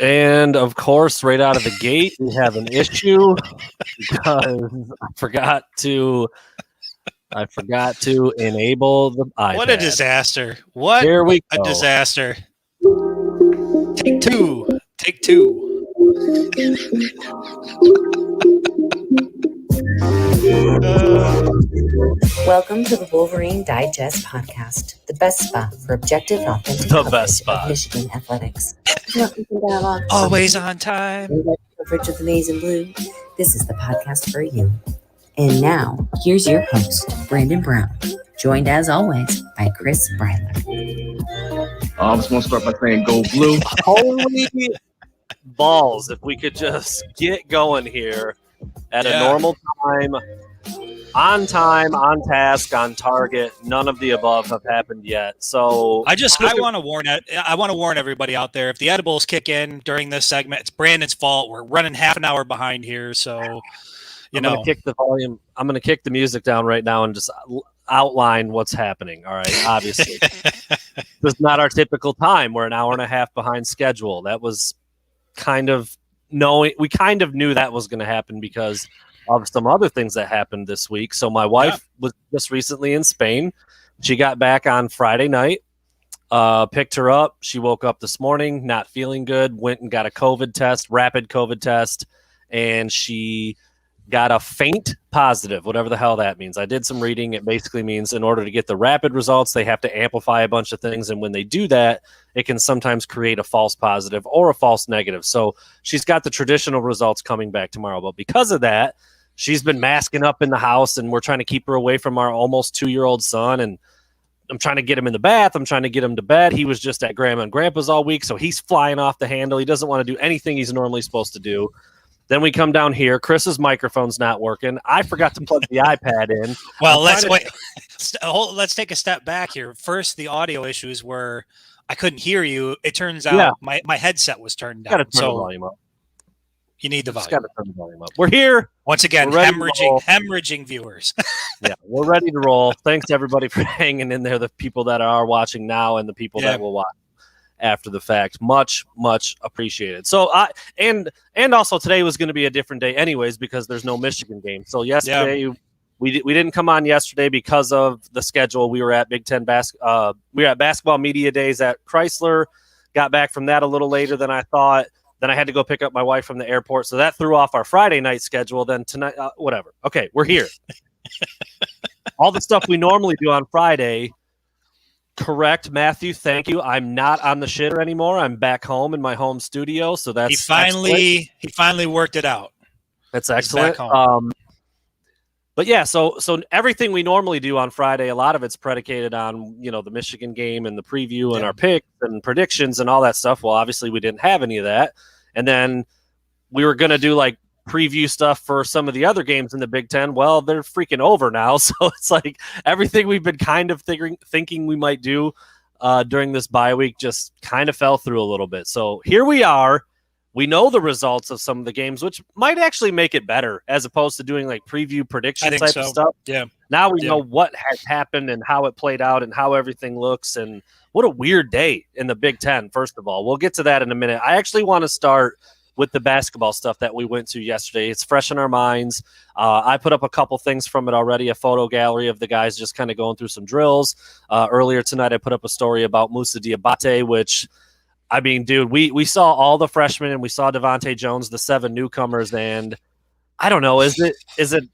And of course, right out of the gate, we have an issue because I forgot to enable the iPad. What a disaster. What Here we a go. disaster. Take two. Take two. Welcome to the Wolverine Digest podcast, the best spot for objective and authentic coverage of Michigan athletics. Always on time. Coverage of the maize and blue. This is the podcast for you. And now, here's your host, Brandon Brown, joined as always by Chris Breiler. I just want to start by saying go blue. Holy balls, if we could just get going here at a normal time, on task, on target. None of the above have happened yet. So I want to warn everybody out there. If the edibles kick in during this segment, it's Brandon's fault. We're running half an hour behind here, so I'm going to kick the volume. I'm going to kick the music down right now and just outline what's happening. All right, obviously, this is not our typical time. We're an hour and a half behind schedule. That was we kind of knew that was going to happen because of some other things that happened this week. So my wife was just recently in Spain. She got back on Friday night, picked her up. She woke up this morning, not feeling good, went and got a rapid COVID test, and she got a faint positive, whatever the hell that means. I did some reading. It basically means in order to get the rapid results, they have to amplify a bunch of things. And when they do that, it can sometimes create a false positive or a false negative. So she's got the traditional results coming back tomorrow. But because of that, she's been masking up in the house, and we're trying to keep her away from our almost 2-year-old son. And I'm trying to get him in the bath. I'm trying to get him to bed. He was just at Grandma and Grandpa's all week, so he's flying off the handle. He doesn't want to do anything he's normally supposed to do. Then we come down here. Chris's microphone's not working. I forgot to plug the iPad in. Well, let's take a step back here. First, the audio issues were I couldn't hear you. It turns out my headset was turned down. Got to turn the volume up. You need the volume. Got to turn the volume up. We're here. Once again, hemorrhaging viewers. Yeah, we're ready to roll. Thanks to everybody for hanging in there, the people that are watching now and the people that will watch after the fact. Much appreciated. So and also today was going to be a different day anyways because there's no Michigan game. So yesterday we didn't come on yesterday because of the schedule. We were at Big Ten we were at basketball media days at Chrysler. Got back from that a little later than I thought. Then I had to go pick up my wife from the airport, so that threw off our Friday night schedule. Then tonight, whatever. Okay, we're here. All the stuff we normally do on Friday. Correct, Matthew. Thank you. I'm not on the shitter anymore. I'm back home in my home studio. So that's he finally worked it out. That's excellent. But yeah, so everything we normally do on Friday, a lot of it's predicated on the Michigan game and the preview and our picks and predictions and all that stuff. Well, obviously we didn't have any of that, and then we were going to do like preview stuff for some of the other games in the Big Ten. Well, they're freaking over now. So it's like everything we've been kind of thinking we might do during this bye week just kind of fell through a little bit. So here we are. We know the results of some of the games, which might actually make it better as opposed to doing like preview prediction type of stuff. Yeah. Now we know what has happened and how it played out and how everything looks. And what a weird day in the Big Ten, first of all. We'll get to that in a minute. I actually want to start with the basketball stuff that we went to yesterday. It's fresh in our minds. I put up a couple things from it already, a photo gallery of the guys just kind of going through some drills. Earlier tonight, I put up a story about Moussa Diabate, which, I mean, dude, we saw all the freshmen and we saw Devonte Jones, the 7 newcomers, and I don't know, is it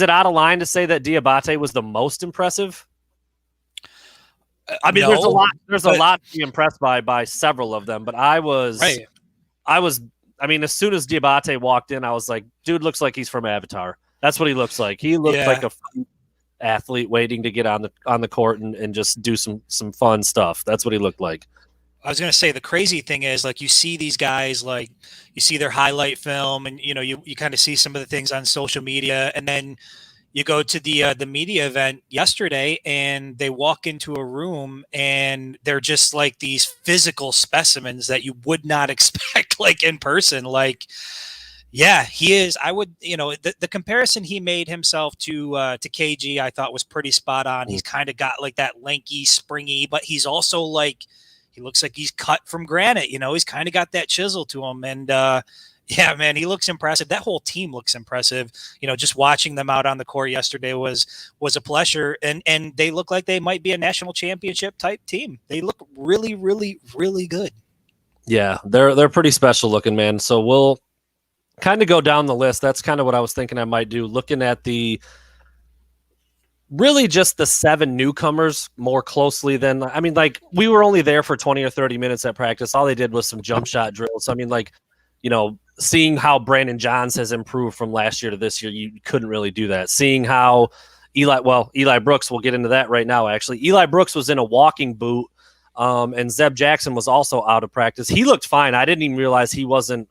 out of line to say that Diabate was the most impressive? I mean, there's a lot to be impressed by several of them, but I mean, as soon as Diabate walked in, I was like, dude looks like he's from Avatar. That's what he looks like. He looked like a athlete waiting to get on the court and just do some fun stuff. That's what he looked like. I was going to say the crazy thing is, like, you see these guys, like, you see their highlight film and, you kind of see some of the things on social media, and then you go to the media event yesterday and they walk into a room and they're just like these physical specimens that you would not expect like in person. Like, yeah, he is. I would, the comparison he made himself to KG, I thought was pretty spot on. He's kind of got like that lanky, springy, but he's also like, he looks like he's cut from granite. He's kind of got that chisel to him. And yeah, man, he looks impressive. That whole team looks impressive. Just watching them out on the court yesterday was a pleasure. And they look like they might be a national championship type team. They look really, really, really good. Yeah, they're pretty special looking, man. So we'll kind of go down the list. That's kind of what I was thinking I might do, looking at really just the 7 newcomers more closely than, I mean, like, we were only there for 20 or 30 minutes at practice. All they did was some jump shot drills. So, I mean, like, seeing how Brandon Johns has improved from last year to this year, you couldn't really do that. Seeing how Eli Brooks, we'll get into that right now, actually. Eli Brooks was in a walking boot, and Zeb Jackson was also out of practice. He looked fine. I didn't even realize he wasn't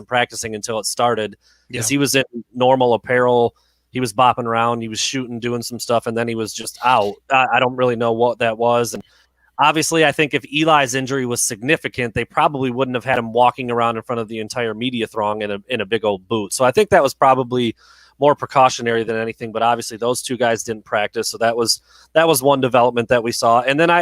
practicing until it started, because he was in normal apparel. He was bopping around. He was shooting, doing some stuff, and then he was just out. I don't really know what that was. And obviously, I think if Eli's injury was significant, they probably wouldn't have had him walking around in front of the entire media throng in a big old boot. So I think that was probably more precautionary than anything. But obviously, those 2 guys didn't practice, so that was one development that we saw. And then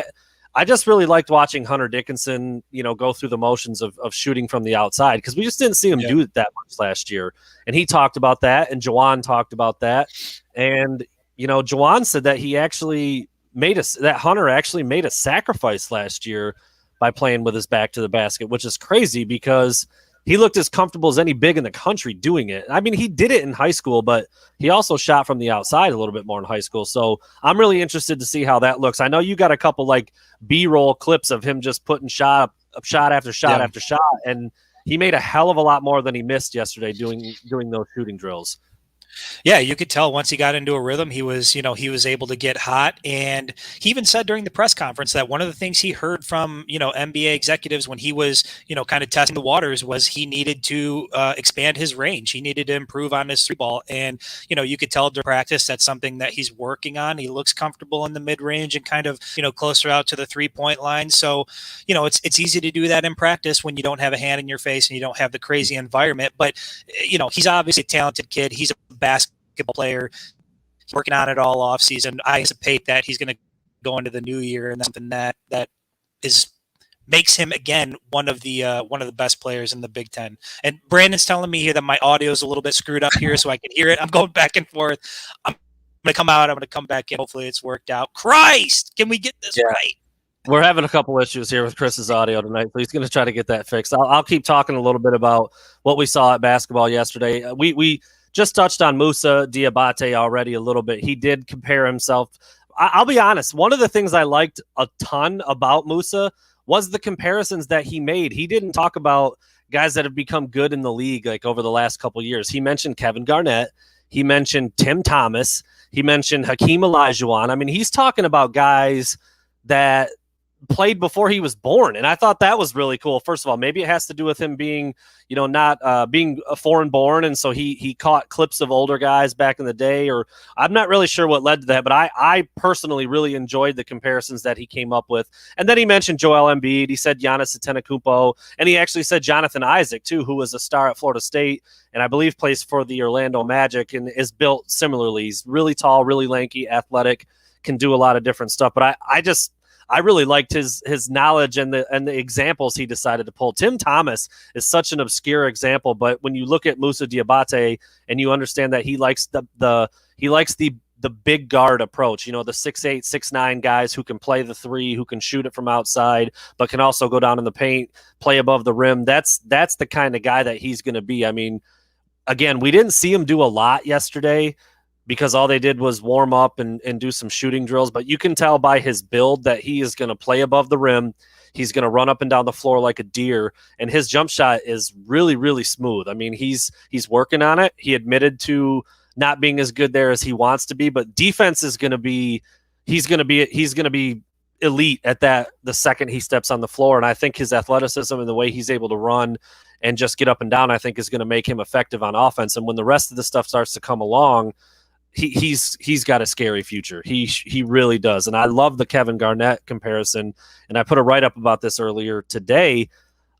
I just really liked watching Hunter Dickinson, go through the motions of shooting from the outside, because we just didn't see him do it that much last year. And he talked about that, and Juwan talked about that. And, Juwan said that that Hunter actually made a sacrifice last year by playing with his back to the basket, which is crazy because he looked as comfortable as any big in the country doing it. I mean, he did it in high school, but he also shot from the outside a little bit more in high school. So I'm really interested to see how that looks. I know you got a couple like B-roll clips of him just putting shot after shot after shot, and he made a hell of a lot more than he missed yesterday doing those shooting drills. Yeah, you could tell once he got into a rhythm, he was able to get hot. And he even said during the press conference that one of the things he heard from, NBA executives when he was, kind of testing the waters was he needed to expand his range. He needed to improve on his 3-ball. And, you could tell during practice that's something that he's working on. He looks comfortable in the mid-range and kind of, closer out to the 3-point line. So, it's easy to do that in practice when you don't have a hand in your face and you don't have the crazy environment. But, he's obviously a talented kid. He's a basketball player. He's working on it all off season. I anticipate that he's going to go into the new year and something that makes him again one of the best players in the Big Ten. And Brandon's telling me here that my audio is a little bit screwed up here, so I can hear it. I'm going back and forth. I'm going to come out. I'm going to come back in. Hopefully it's worked out. Christ, can we get this right? We're having a couple issues here with Chris's audio tonight, so he's going to try to get that fixed. I'll keep talking a little bit about what we saw at basketball yesterday. We just touched on Moussa Diabate already a little bit. He did compare himself. I'll be honest. One of the things I liked a ton about Moussa was the comparisons that he made. He didn't talk about guys that have become good in the league like over the last couple of years. He mentioned Kevin Garnett. He mentioned Tim Thomas. He mentioned Hakeem Olajuwon. I mean, he's talking about guys that played before he was born. And I thought that was really cool. First of all, maybe it has to do with him being, not being a foreign born. And so he caught clips of older guys back in the day, or I'm not really sure what led to that, but I personally really enjoyed the comparisons that he came up with. And then he mentioned Joel Embiid. He said Giannis Antetokounmpo, and he actually said Jonathan Isaac too, who was a star at Florida State and I believe plays for the Orlando Magic and is built similarly. He's really tall, really lanky, athletic, can do a lot of different stuff. But I really liked his knowledge and the examples he decided to pull. Tim Thomas is such an obscure example, but when you look at Moussa Diabate and you understand that he likes the big guard approach, the 6'8", 6'9" guys who can play the 3, who can shoot it from outside, but can also go down in the paint, play above the rim. That's the kind of guy that he's going to be. I mean, again, we didn't see him do a lot yesterday, because all they did was warm up and do some shooting drills. But you can tell by his build that he is going to play above the rim. He's going to run up and down the floor like a deer. And his jump shot is really, really smooth. I mean, he's working on it. He admitted to not being as good there as he wants to be. But defense is going to be he's going to be elite at that the second he steps on the floor. And I think his athleticism and the way he's able to run and just get up and down, I think is going to make him effective on offense. And when the rest of the stuff starts to come along, he's got a scary future. He really does. And I love the Kevin Garnett comparison. And I put a write-up about this earlier today.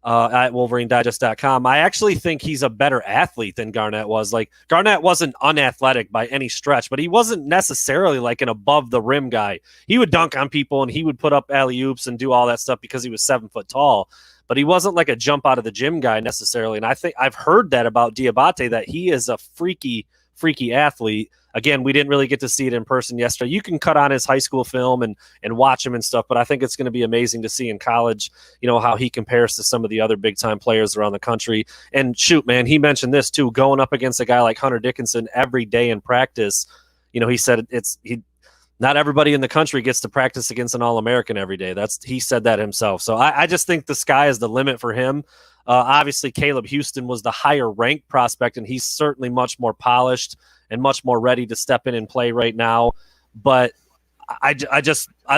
at WolverineDigest.com. I actually think he's a better athlete than Garnett was. Like, Garnett wasn't unathletic by any stretch, but he wasn't necessarily like an above the rim guy. He would dunk on people and he would put up alley-oops and do all that stuff because he was 7 foot tall, but he wasn't like a jump out of the gym guy necessarily. And I think I've heard that about Diabate, that he is a freaky athlete. Again, we didn't really get to see it in person yesterday. You can cut on his high school film and watch him and stuff, but I think it's going to be amazing to see in college, how he compares to some of the other big-time players around the country. And shoot, man, he mentioned this too, going up against a guy like Hunter Dickinson every day in practice. He said not everybody in the country gets to practice against an All-American every day. He said that himself. So I just think the sky is the limit for him. Obviously, Caleb Houston was the higher-ranked prospect, and he's certainly much more polished and much more ready to step in and play right now. But I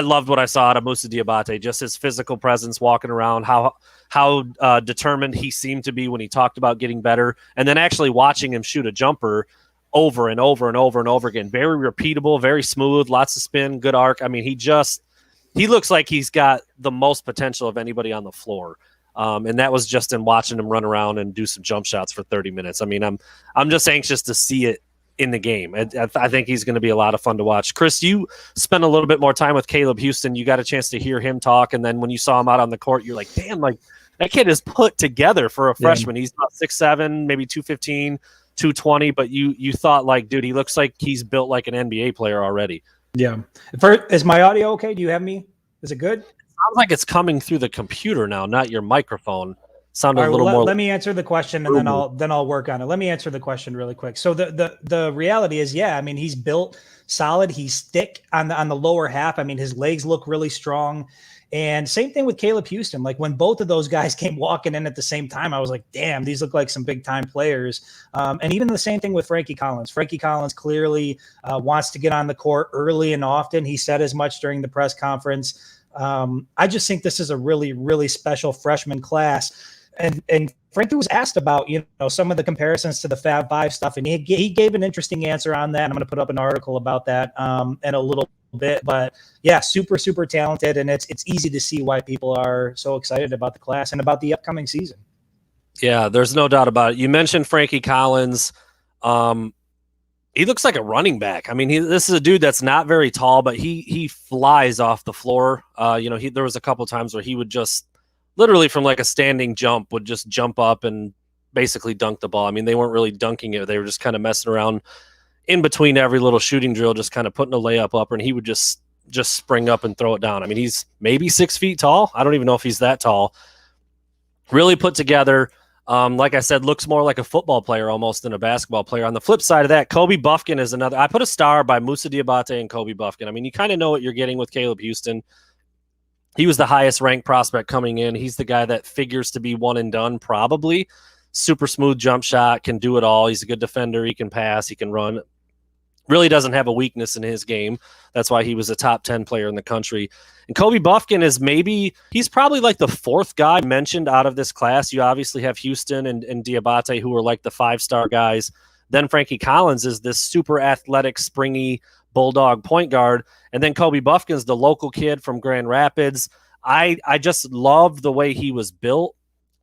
loved what I saw out of Moussa Diabate, just his physical presence walking around, how determined he seemed to be when he talked about getting better, and then actually watching him shoot a jumper over and over and over and over again. Very repeatable, very smooth, lots of spin, good arc. I mean, he looks like he's got the most potential of anybody on the floor. And that was just in watching him run around and do some jump shots for 30 minutes. I mean, I'm just anxious to see it in the game. I think he's going to be a lot of fun to watch. Chris, you spent a little bit more time with Caleb Houston. You got a chance to hear him talk, and then when you saw him out on the court, you're like, damn, like that kid is put together for a freshman. He's about 6'7", maybe 215, 220, but you thought like, dude, he looks like he's built like an NBA player already. Yeah. Is my audio okay? Do you have me? Is it good? Sounds like it's coming through the computer now, not your microphone. Sounded right, a little more. Let me answer the question, and then I'll work on it. Let me answer the question really quick. So the reality is, I mean, he's built solid. He's thick on the lower half. I mean, his legs look really strong. And same thing with Caleb Houston. Like when both of those guys came walking in at the same time, I was like, damn, these look like some big time players. And even the same thing with Frankie Collins. Frankie Collins clearly wants to get on the court early and often. He said as much during the press conference. I just think this is a really, really special freshman class. And Frankie was asked about, some of the comparisons to the Fab Five stuff, and he gave an interesting answer on that. And I'm going to put up an article about that in a little bit. But yeah, super, super talented, and it's easy to see why people are so excited about the class and about the upcoming season. Yeah, there's no doubt about it. You mentioned Frankie Collins. He looks like a running back. I mean, this is a dude that's not very tall, but he flies off the floor. There was a couple times where he would just literally from like a standing jump would just jump up and basically dunk the ball. I mean, they weren't really dunking it. They were just kind of messing around in between every little shooting drill, just kind of putting a layup up, and he would just spring up and throw it down. I mean, he's maybe 6 feet tall. I don't even know if he's that tall. Really put together. Like I said, looks more like a football player almost than a basketball player. On the flip side of that, Kobe Buffkin is another. I put a star by Moussa Diabate and Kobe Buffkin. I mean, you kind of know what you're getting with Caleb Houston. He was the highest ranked prospect coming in. He's the guy that figures to be one and done, probably. Super smooth jump shot, can do it all. He's a good defender. He can pass. He can run. Really doesn't have a weakness in his game. That's why he was a top 10 player in the country. And Kobe Buffkin he's probably like the fourth guy mentioned out of this class. You obviously have Houston and Diabate, who are like the 5-star guys. Then Frankie Collins is this super athletic, springy bulldog point guard. And then Kobe Buffkin's the local kid from Grand Rapids. I just love the way he was built.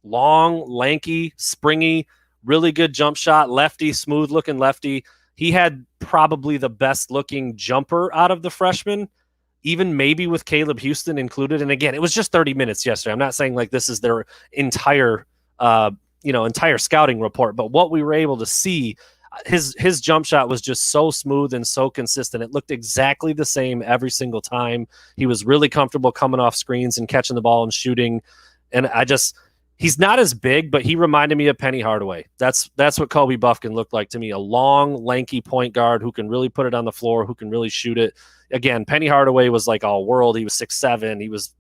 Long, lanky, springy, really good jump shot, lefty, smooth looking lefty. He had probably the best looking jumper out of the freshmen, even maybe with Caleb Houston included. And again, it was just 30 minutes yesterday. I'm not saying like this is their entire scouting report, but what we were able to see, his jump shot was just so smooth and so consistent. It looked exactly the same every single time. He was really comfortable coming off screens and catching the ball and shooting. And he's not as big, but he reminded me of Penny Hardaway. That's what Kobe Buffkin looked like to me, a long, lanky point guard who can really put it on the floor, who can really shoot it. Again, Penny Hardaway was like all world. He was 6'7". He was,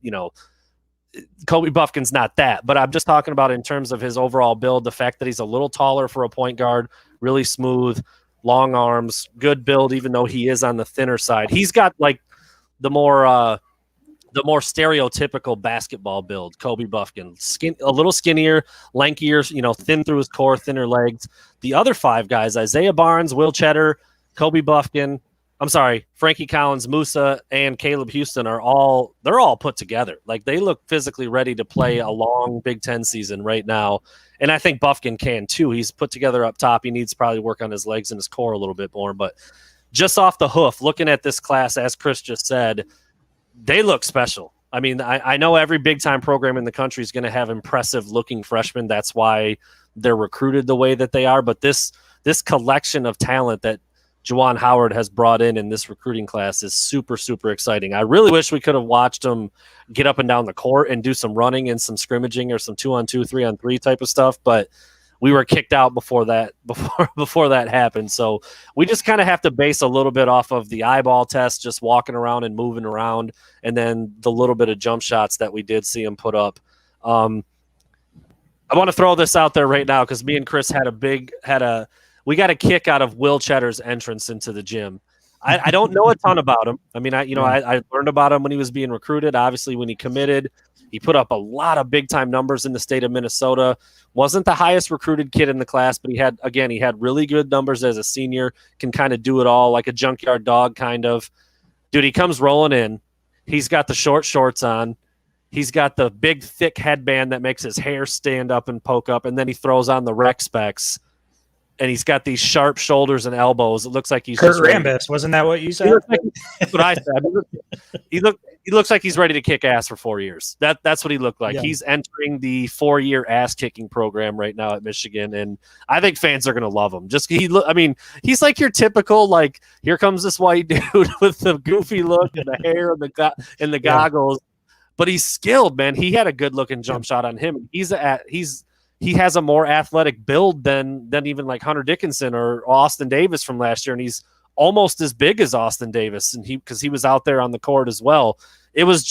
Kobe Buffkin's not that, but I'm just talking about in terms of his overall build, the fact that he's a little taller for a point guard, really smooth, long arms, good build, even though he is on the thinner side. He's got like the more stereotypical basketball build, Kobe Buffkin. A little skinnier, lankier, thin through his core, thinner legs. The other 5 guys, Isaiah Barnes, Will Cheddar, Kobe Buffkin, I'm sorry, Frankie Collins, Musa, and Caleb Houston they're all put together. Like they look physically ready to play a long Big Ten season right now. And I think Buffkin can too. He's put together up top. He needs to probably work on his legs and his core a little bit more. But just off the hoof, looking at this class, as Chris just said, they look special. I mean, I know every big-time program in the country is going to have impressive-looking freshmen. That's why they're recruited the way that they are. But this collection of talent that Juwan Howard has brought in this recruiting class is super, super exciting. I really wish we could have watched him get up and down the court and do some running and some scrimmaging or some 2-on-2, 3-on-3 type of stuff, but we were kicked out before that happened. So we just kind of have to base a little bit off of the eyeball test, just walking around and moving around, and then the little bit of jump shots that we did see him put up. I want to throw this out there right now because me and Chris we got a kick out of Will Cheddar's entrance into the gym. I don't know a ton about him. I mean, I learned about him when he was being recruited. Obviously, when he committed, he put up a lot of big-time numbers in the state of Minnesota. Wasn't the highest recruited kid in the class, but he had really good numbers as a senior, can kind of do it all, like a junkyard dog kind of. Dude, he comes rolling in. He's got the short shorts on. He's got the big, thick headband that makes his hair stand up and poke up, and then he throws on the rec specs. And he's got these sharp shoulders and elbows. It looks like he's Kurt Rambis. Wasn't that what you said? That's what I said. He looks like he's ready to kick ass for 4 years. That's what he looked like. Yeah. He's entering the 4-year ass kicking program right now at Michigan, and I think fans are going to love him. He's like your typical, like, here comes this white dude with the goofy look and the hair and the goggles, but he's skilled, man. He had a good looking jump shot on him. He has a more athletic build than even like Hunter Dickinson or Austin Davis from last year, and he's almost as big as Austin Davis, and because he was out there on the court as well. It was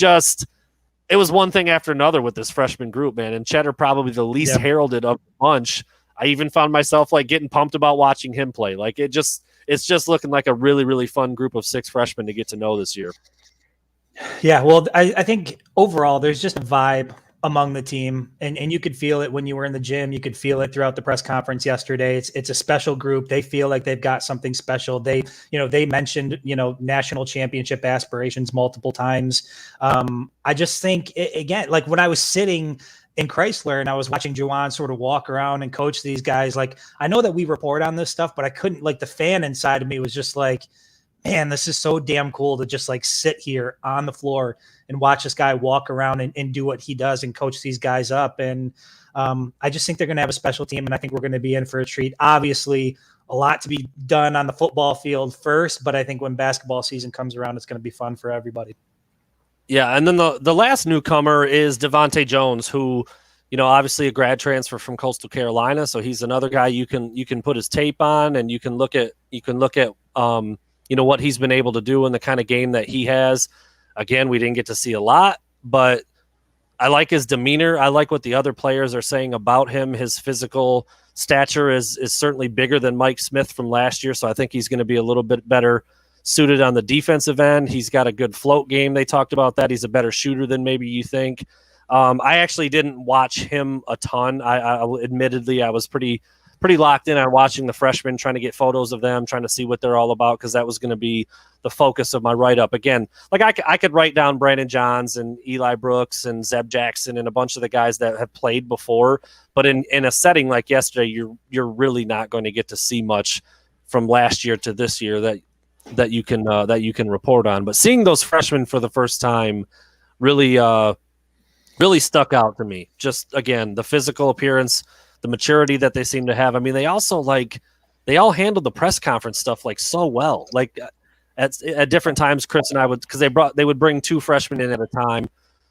one thing after another with this freshman group, man. And Cheddar probably the least heralded of the bunch. I even found myself like getting pumped about watching him play. Like it's just looking like a really, really fun group of 6 freshmen to get to know this year. Yeah, well, I think overall there's just a vibe among the team, and you could feel it when you were in the gym. You could feel it throughout the press conference yesterday. It's a special group. They feel like they've got something special. They mentioned, national championship aspirations multiple times. I just think again, like when I was sitting in Chrysler and I was watching Juwan sort of walk around and coach these guys, like I know that we report on this stuff, but I couldn't, like the fan inside of me was just like, man, this is so damn cool to just like sit here on the floor and watch this guy walk around and do what he does and coach these guys up. And I just think they're going to have a special team, and I think we're going to be in for a treat. Obviously, a lot to be done on the football field first, but I think when basketball season comes around, it's going to be fun for everybody. Yeah, and then the last newcomer is Devonte Jones, who, obviously a grad transfer from Coastal Carolina, so he's another guy you can put his tape on, and you can look at what he's been able to do and the kind of game that he has. Again, we didn't get to see a lot, but I like his demeanor. I like what the other players are saying about him. His physical stature is certainly bigger than Mike Smith from last year, so I think he's going to be a little bit better suited on the defensive end. He's got a good float game. They talked about that. He's a better shooter than maybe you think. I actually didn't watch him a ton. I admittedly, I was pretty locked in on watching the freshmen, trying to get photos of them, trying to see what they're all about, because that was going to be the focus of my write-up. Again, like I could write down Brandon Johns and Eli Brooks and Zeb Jackson and a bunch of the guys that have played before, but in a setting like yesterday, you're really not going to get to see much from last year to this year that you can report on. But seeing those freshmen for the first time really stuck out to me. Just again, the physical appearance, the maturity that they seem to have. I mean, they also they all handled the press conference stuff like so well. Like at different times, Chris and I would, because they would bring 2 freshmen in at a time.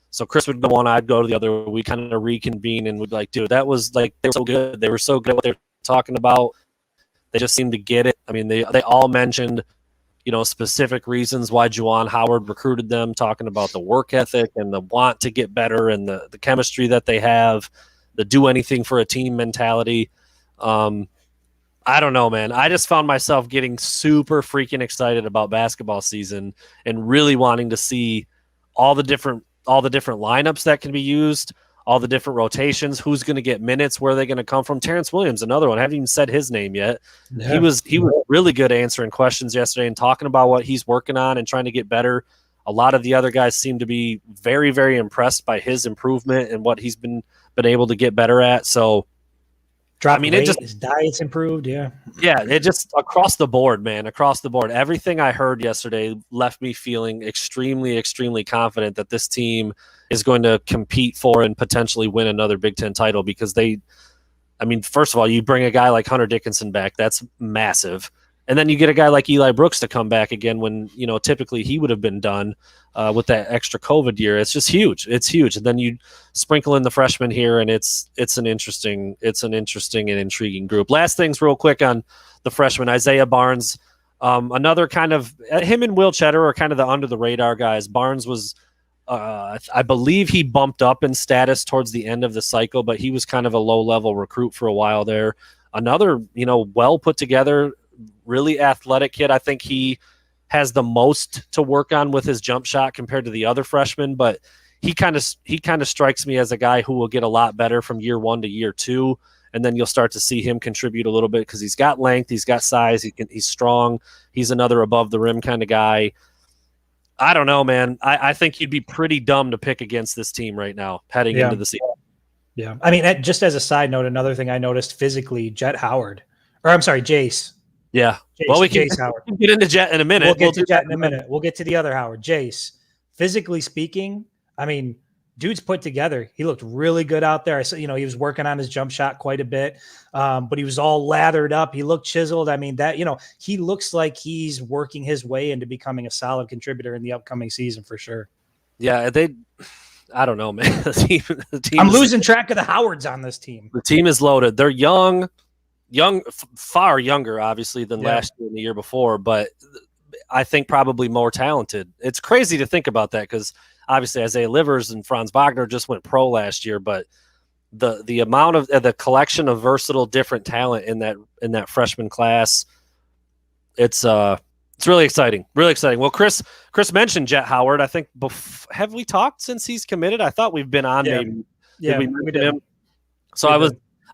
So Chris would go one, I'd go to the other. We kind of reconvene and would like, dude, that was like, they were so good. They were so good at what they were talking about. They just seemed to get it. I mean, they all mentioned, specific reasons why Juwan Howard recruited them, talking about the work ethic and the want to get better and the chemistry that they have, the do anything for a team mentality. I don't know, man. I just found myself getting super freaking excited about basketball season and really wanting to see all the different lineups that can be used, all the different rotations, who's going to get minutes, where are they going to come from. Terrence Williams, another one, I haven't even said his name yet. Yeah. He was really good answering questions yesterday and talking about what he's working on and trying to get better. A lot of the other guys seem to be very, very impressed by his improvement and what he's been able to get better at. So, his diet's improved. Yeah, it just across the board, man, across the board. Everything I heard yesterday left me feeling extremely, extremely confident that this team is going to compete for and potentially win another Big Ten title because first of all, you bring a guy like Hunter Dickinson back, that's massive. And then you get a guy like Eli Brooks to come back again when, typically he would have been done with that extra COVID year. It's just huge. It's huge. And then you sprinkle in the freshmen here, and it's an interesting and intriguing group. Last things real quick on the freshman, Isaiah Barnes, another kind of him and Will Cheddar are kind of the under the radar guys. Barnes was, I believe he bumped up in status towards the end of the cycle, but he was kind of a low level recruit for a while there. Another, well put together, really athletic kid. I think he has the most to work on with his jump shot compared to the other freshmen, but he kind of strikes me as a guy who will get a lot better from year 1 to year 2, and then you'll start to see him contribute a little bit because he's got length, he's got size, he's strong, he's another above the rim kind of guy. I don't know, man. I think you'd be pretty dumb to pick against this team right now heading into the season. Yeah, just as a side note, another thing I noticed physically, Jace. Yeah. Jace, well, we can get into Jet in a minute. We'll get to Jet in a minute. We'll get to the other Howard. Jace, physically speaking, dude's put together. He looked really good out there. I saw, he was working on his jump shot quite a bit, but he was all lathered up. He looked chiseled. He looks like he's working his way into becoming a solid contributor in the upcoming season for sure. Yeah, I don't know, man. The team I'm losing track of the Howards on this team. The team is loaded. They're young, far younger, obviously, than last year and the year before, but I think probably more talented. It's crazy to think about that because obviously Isaiah Livers and Franz Wagner just went pro last year, but the amount of the collection of versatile, different talent in that freshman class, it's really exciting, really exciting. Well, Chris mentioned Jet Howard. I think have we talked since he's committed? I thought we've been on. Maybe. Yeah, we did him. So I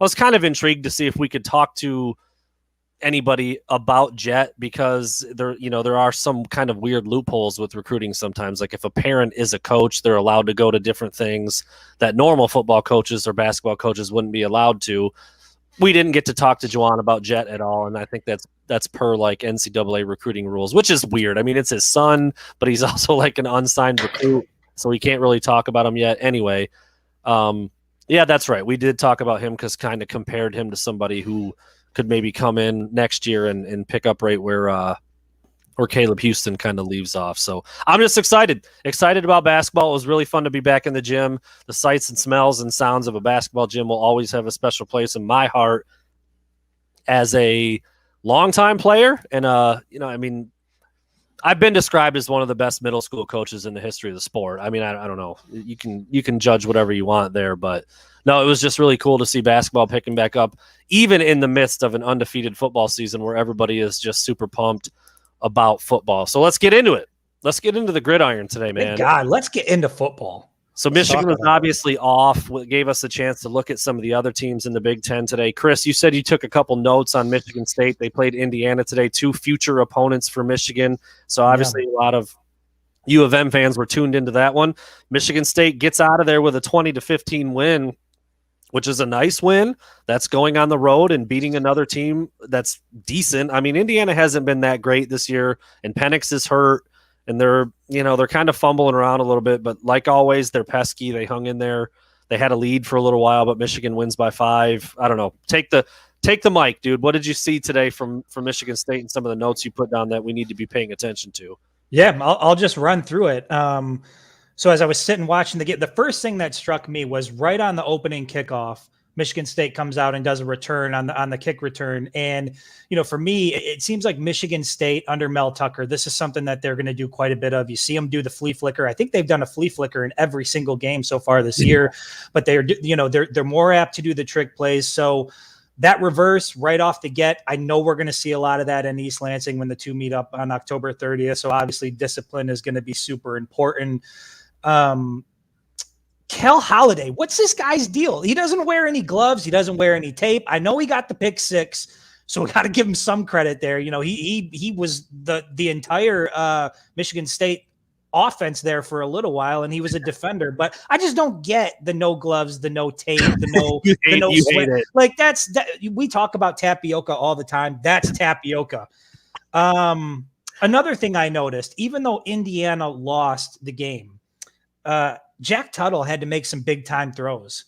was kind of intrigued to see if we could talk to anybody about Jet because there are some kind of weird loopholes with recruiting sometimes. Like if a parent is a coach, they're allowed to go to different things that normal football coaches or basketball coaches wouldn't be allowed to. We didn't get to talk to Juwan about Jet at all, and I think that's per like NCAA recruiting rules, which is weird. It's his son, but he's also like an unsigned recruit, so we can't really talk about him yet. Anyway, yeah, that's right. We did talk about him because kind of compared him to somebody who could maybe come in next year and pick up right where Caleb Houston kind of leaves off. So I'm just excited about basketball. It was really fun to be back in the gym. The sights and smells and sounds of a basketball gym will always have a special place in my heart as a longtime player. And, I've been described as one of the best middle school coaches in the history of the sport. I don't know. You can judge whatever you want there, but no, it was just really cool to see basketball picking back up, even in the midst of an undefeated football season where everybody is just super pumped about football. So let's get into it. Let's get into the gridiron today, man. Thank God, let's get into football. So Michigan was obviously off. What gave us a chance to look at some of the other teams in the Big Ten today. Chris, you said you took a couple notes on Michigan State. They played Indiana today, 2 future opponents for Michigan. So obviously a lot of U of M fans were tuned into that one. Michigan State gets out of there with a 20-15 win, which is a nice win. That's going on the road and beating another team that's decent. Indiana hasn't been that great this year, and Penix is hurt. And they're kind of fumbling around a little bit, but like always, they're pesky. They hung in there. They had a lead for a little while, but Michigan wins by 5. I don't know. Take the mic, dude. What did you see today from Michigan State and some of the notes you put down that we need to be paying attention to? Yeah, I'll just run through it. So as I was sitting watching the game, the first thing that struck me was right on the opening kickoff, Michigan State comes out and does a return on the kick return. And, for me, it seems like Michigan State under Mel Tucker, this is something that they're going to do quite a bit of. You see them do the flea flicker. I think they've done a flea flicker in every single game so far this year, but they're more apt to do the trick plays. So that reverse right off the get, I know we're going to see a lot of that in East Lansing when the two meet up on October 30th. So obviously discipline is going to be super important. Cal Holiday, what's this guy's deal? He doesn't wear any gloves. He doesn't wear any tape. I know he got the pick 6, so we got to give him some credit there. You know, he was the entire Michigan State offense there for a little while, and he was a defender. But I just don't get the no gloves, the no tape, the no sweat. Like we talk about tapioca all the time. That's tapioca. Another thing I noticed, even though Indiana lost the game, Jack Tuttle had to make some big time throws.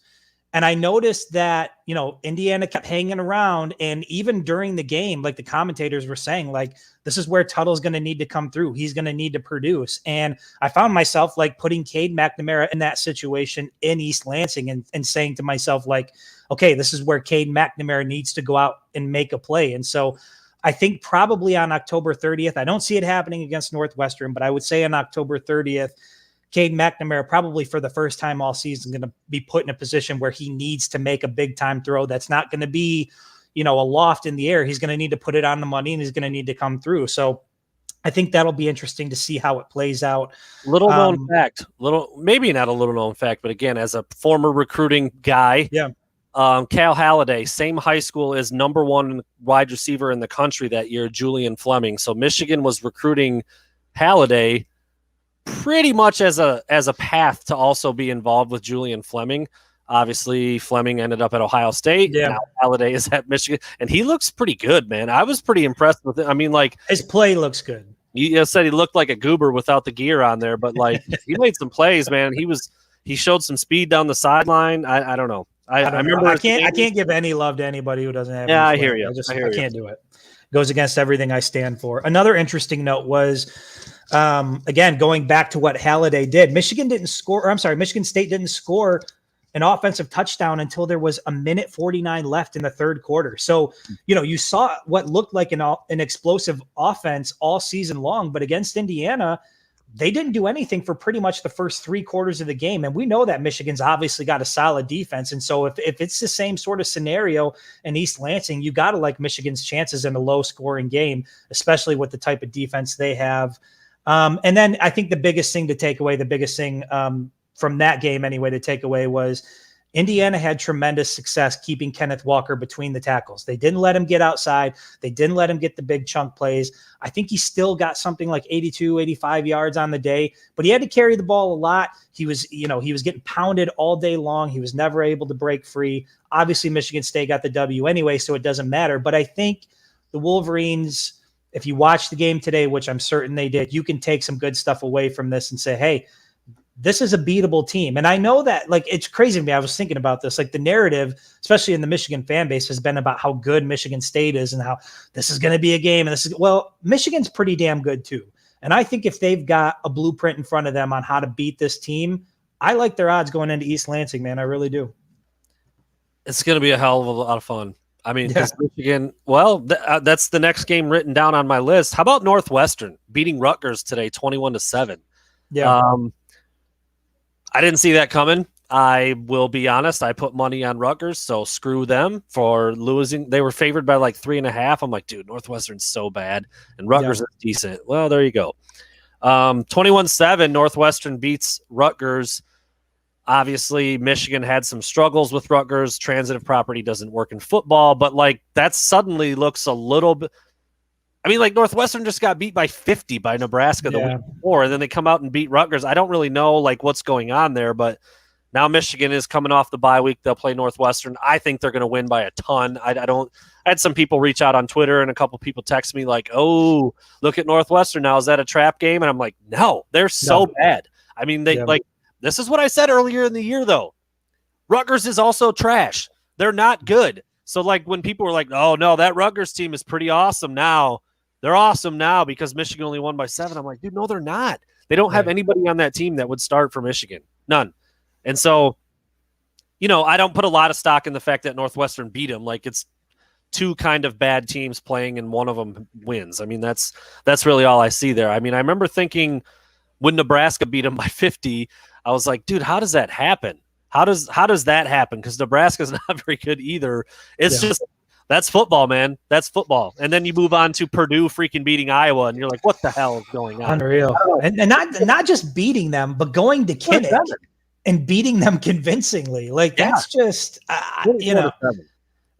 And I noticed that, you know, Indiana kept hanging around. And even during the game, like the commentators were saying, like, this is where Tuttle's going to need to come through. He's going to need to produce. And I found myself like putting Cade McNamara in that situation in East Lansing and saying to myself, like, okay, this is where Cade McNamara needs to go out and make a play. And so I think probably on October 30th, I don't see it happening against Northwestern, but I would say on October 30th, Cade McNamara probably for the first time all season going to be put in a position where he needs to make a big time throw. That's not going to be, you know, a loft in the air. He's going to need to put it on the money, and he's going to need to come through. So I think that'll be interesting to see how it plays out. Little known fact, maybe not a little known fact, but again, as a former recruiting guy, Cal Holiday, same high school as number 1 wide receiver in the country that year, Julian Fleming. So Michigan was recruiting Holiday pretty much as a path to also be involved with Julian Fleming. Obviously, Fleming ended up at Ohio State. Yeah. Now Holiday is at Michigan, and he looks pretty good, man. I was pretty impressed with it. I mean, like, his play looks good. You said he looked like a goober without the gear on there, but like he made some plays, man. He showed some speed down the sideline. I don't know. I remember. I can't give any love to anybody who doesn't have. Yeah, I hear you. I can't do it. Goes against everything I stand for. Another interesting note was, again, going back to what Holiday did. Michigan State didn't score an offensive touchdown until there was 1:49 left in the third quarter. So, you know, you saw what looked like an explosive offense all season long, but against Indiana, they didn't do anything for pretty much the first 3 quarters of the game. And we know that Michigan's obviously got a solid defense. And so if it's the same sort of scenario in East Lansing, you got to like Michigan's chances in a low scoring game, especially with the type of defense they have. And then I think the biggest thing from that game anyway to take away was Indiana had tremendous success keeping Kenneth Walker between the tackles. They didn't let him get outside. They didn't let him get the big chunk plays. I think he still got something like 82, 85 yards on the day, but he had to carry the ball a lot. He was getting pounded all day long. He was never able to break free. Obviously, Michigan State got the W anyway, so it doesn't matter. But I think the Wolverines, if you watch the game today, which I'm certain they did, you can take some good stuff away from this and say, hey, this is a beatable team. And I know that, like, it's crazy to me. I was thinking about this, like the narrative, especially in the Michigan fan base, has been about how good Michigan State is and how this is going to be a game. And Michigan's pretty damn good too. And I think if they've got a blueprint in front of them on how to beat this team, I like their odds going into East Lansing, man. I really do. It's going to be a hell of a lot of fun. I mean, Michigan, that's the next game written down on my list. How about Northwestern beating Rutgers today, 21-7? Yeah. I didn't see that coming. I will be honest. I put money on Rutgers, so screw them for losing. They were favored by like 3.5. I'm like, dude, Northwestern's so bad, and Rutgers is decent. Well, there you go. 21-7, Northwestern beats Rutgers. Obviously, Michigan had some struggles with Rutgers. Transitive property doesn't work in football, but like that suddenly looks a little bit. I mean, like Northwestern just got beat by 50 by Nebraska the week before, and then they come out and beat Rutgers. I don't really know like what's going on there, but now Michigan is coming off the bye week. They'll play Northwestern. I think they're going to win by a ton. I had some people reach out on Twitter, and a couple people text me like, "Oh, look at Northwestern now. Is that a trap game?" And I'm like, "No, they're so bad." I mean, this is what I said earlier in the year, though. Rutgers is also trash. They're not good. So like when people were like, "Oh no, that Rutgers team is pretty awesome now." They're awesome now because Michigan only won by 7. I'm like, dude, no, they're not. They don't have anybody on that team that would start for Michigan. None. And so, you know, I don't put a lot of stock in the fact that Northwestern beat them. Like it's 2 kind of bad teams playing and one of them wins. I mean, that's really all I see there. I mean, I remember thinking when Nebraska beat them by 50, I was like, dude, how does that happen? How does that happen? Because Nebraska's not very good either. It's just that's football, man. That's football. And then you move on to Purdue freaking beating Iowa, and you're like, what the hell is going on? Unreal. And not just beating them, but going to Kinnick and beating them convincingly. Like that's just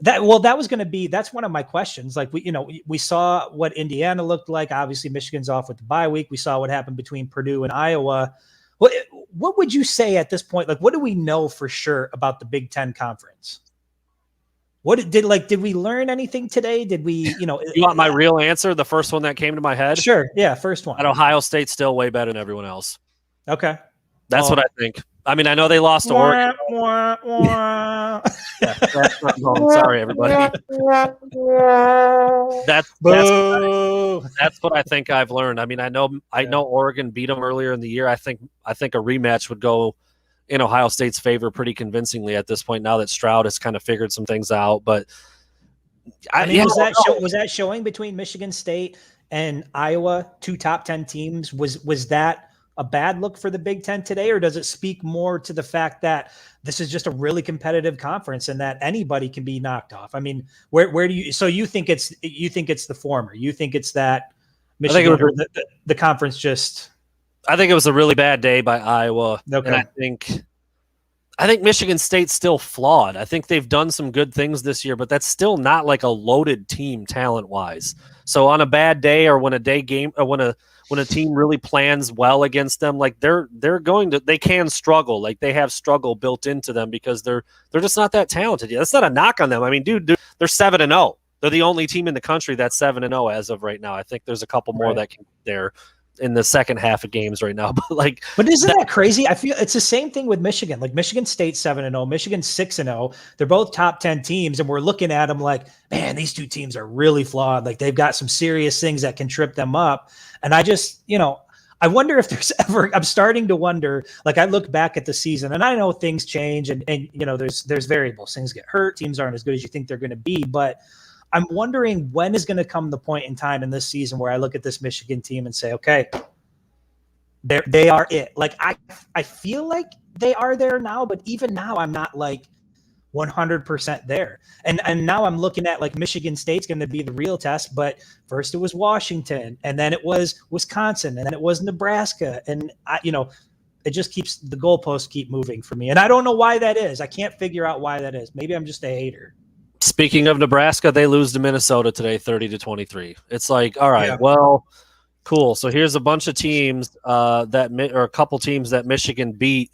that was going to be, that's one of my questions. Like we saw what Indiana looked like. Obviously Michigan's off with the bye week. We saw what happened between Purdue and Iowa. What would you say at this point? Like, what do we know for sure about the Big Ten Conference? Did we learn anything today? Did we, you want my real answer? The first one that came to my head? Sure. Yeah. First one. At Ohio State's still way better than everyone else. Okay. That's what I think. I mean, I know they lost to Oregon. Sorry, everybody. That's what I think I've learned. I mean, I know Oregon beat them earlier in the year. I think a rematch would go in Ohio State's favor pretty convincingly at this point. Now that Stroud has kind of figured some things out, but was that showing between Michigan State and Iowa, 2 top 10 teams? Was that a bad look for the Big Ten today, or does it speak more to the fact that this is just a really competitive conference and that anybody can be knocked off? I mean, where do you? So you think it's the former? You think it's that Michigan or the conference just? I think it was a really bad day by Iowa, okay. And I think Michigan State's still flawed. I think they've done some good things this year, but that's still not like a loaded team talent-wise. So on a bad day, or when a team really plans well against them, like they can struggle. Like they have struggle built into them because they're just not that talented yet. That's not a knock on them. I mean, dude, they're 7-0. They're the only team in the country that's 7-0 as of right now. I think there's a couple more that can get there in the second half of games right now. But isn't that crazy? I feel it's the same thing with Michigan. Like Michigan State 7-0, Michigan 6-0. They're both top 10 teams, and we're looking at them like, man, these two teams are really flawed. Like they've got some serious things that can trip them up. And I just, I wonder if there's ever. I'm starting to wonder. Like I look back at the season, and I know things change, and there's variables. Things get hurt. Teams aren't as good as you think they're going to be, but I'm wondering when is going to come the point in time in this season where I look at this Michigan team and say, okay, they are it. Like I feel like they are there now, but even now I'm not like 100% there. And now I'm looking at like Michigan State's going to be the real test, but first it was Washington, and then it was Wisconsin, and then it was Nebraska. And it just keeps the goalposts keep moving for me. And I don't know why that is. I can't figure out why that is. Maybe I'm just a hater. Speaking of Nebraska, they lose to Minnesota today, 30-23. It's like, all right, well, cool. So here's a bunch of teams or a couple teams that Michigan beat,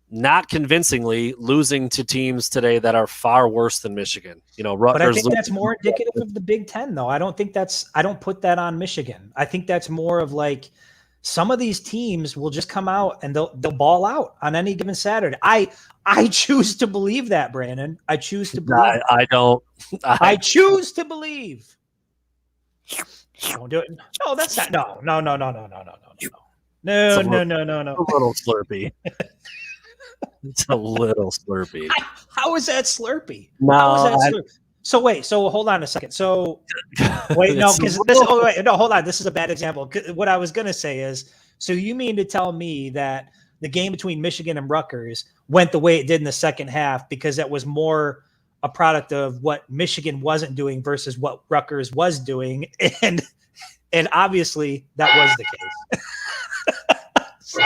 not convincingly, losing to teams today that are far worse than Michigan. Rutgers. But I think that's more indicative of the Big Ten, though. I don't put that on Michigan. I think that's more of like some of these teams will just come out and they'll ball out on any given Saturday. I choose to believe that, Brandon. I choose to believe. I don't. I choose to believe. Don't do it. No, that's not. No. No. A little slurpy. It's a little slurpy. How is that slurpy? No. How is that slurpy? So wait. So hold on a second. So wait. No, because this. Oh wait. No, hold on. This is a bad example. What I was gonna say is. So you mean to tell me that the game between Michigan and Rutgers went the way it did in the second half because that was more a product of what Michigan wasn't doing versus what Rutgers was doing, and obviously that was the case. So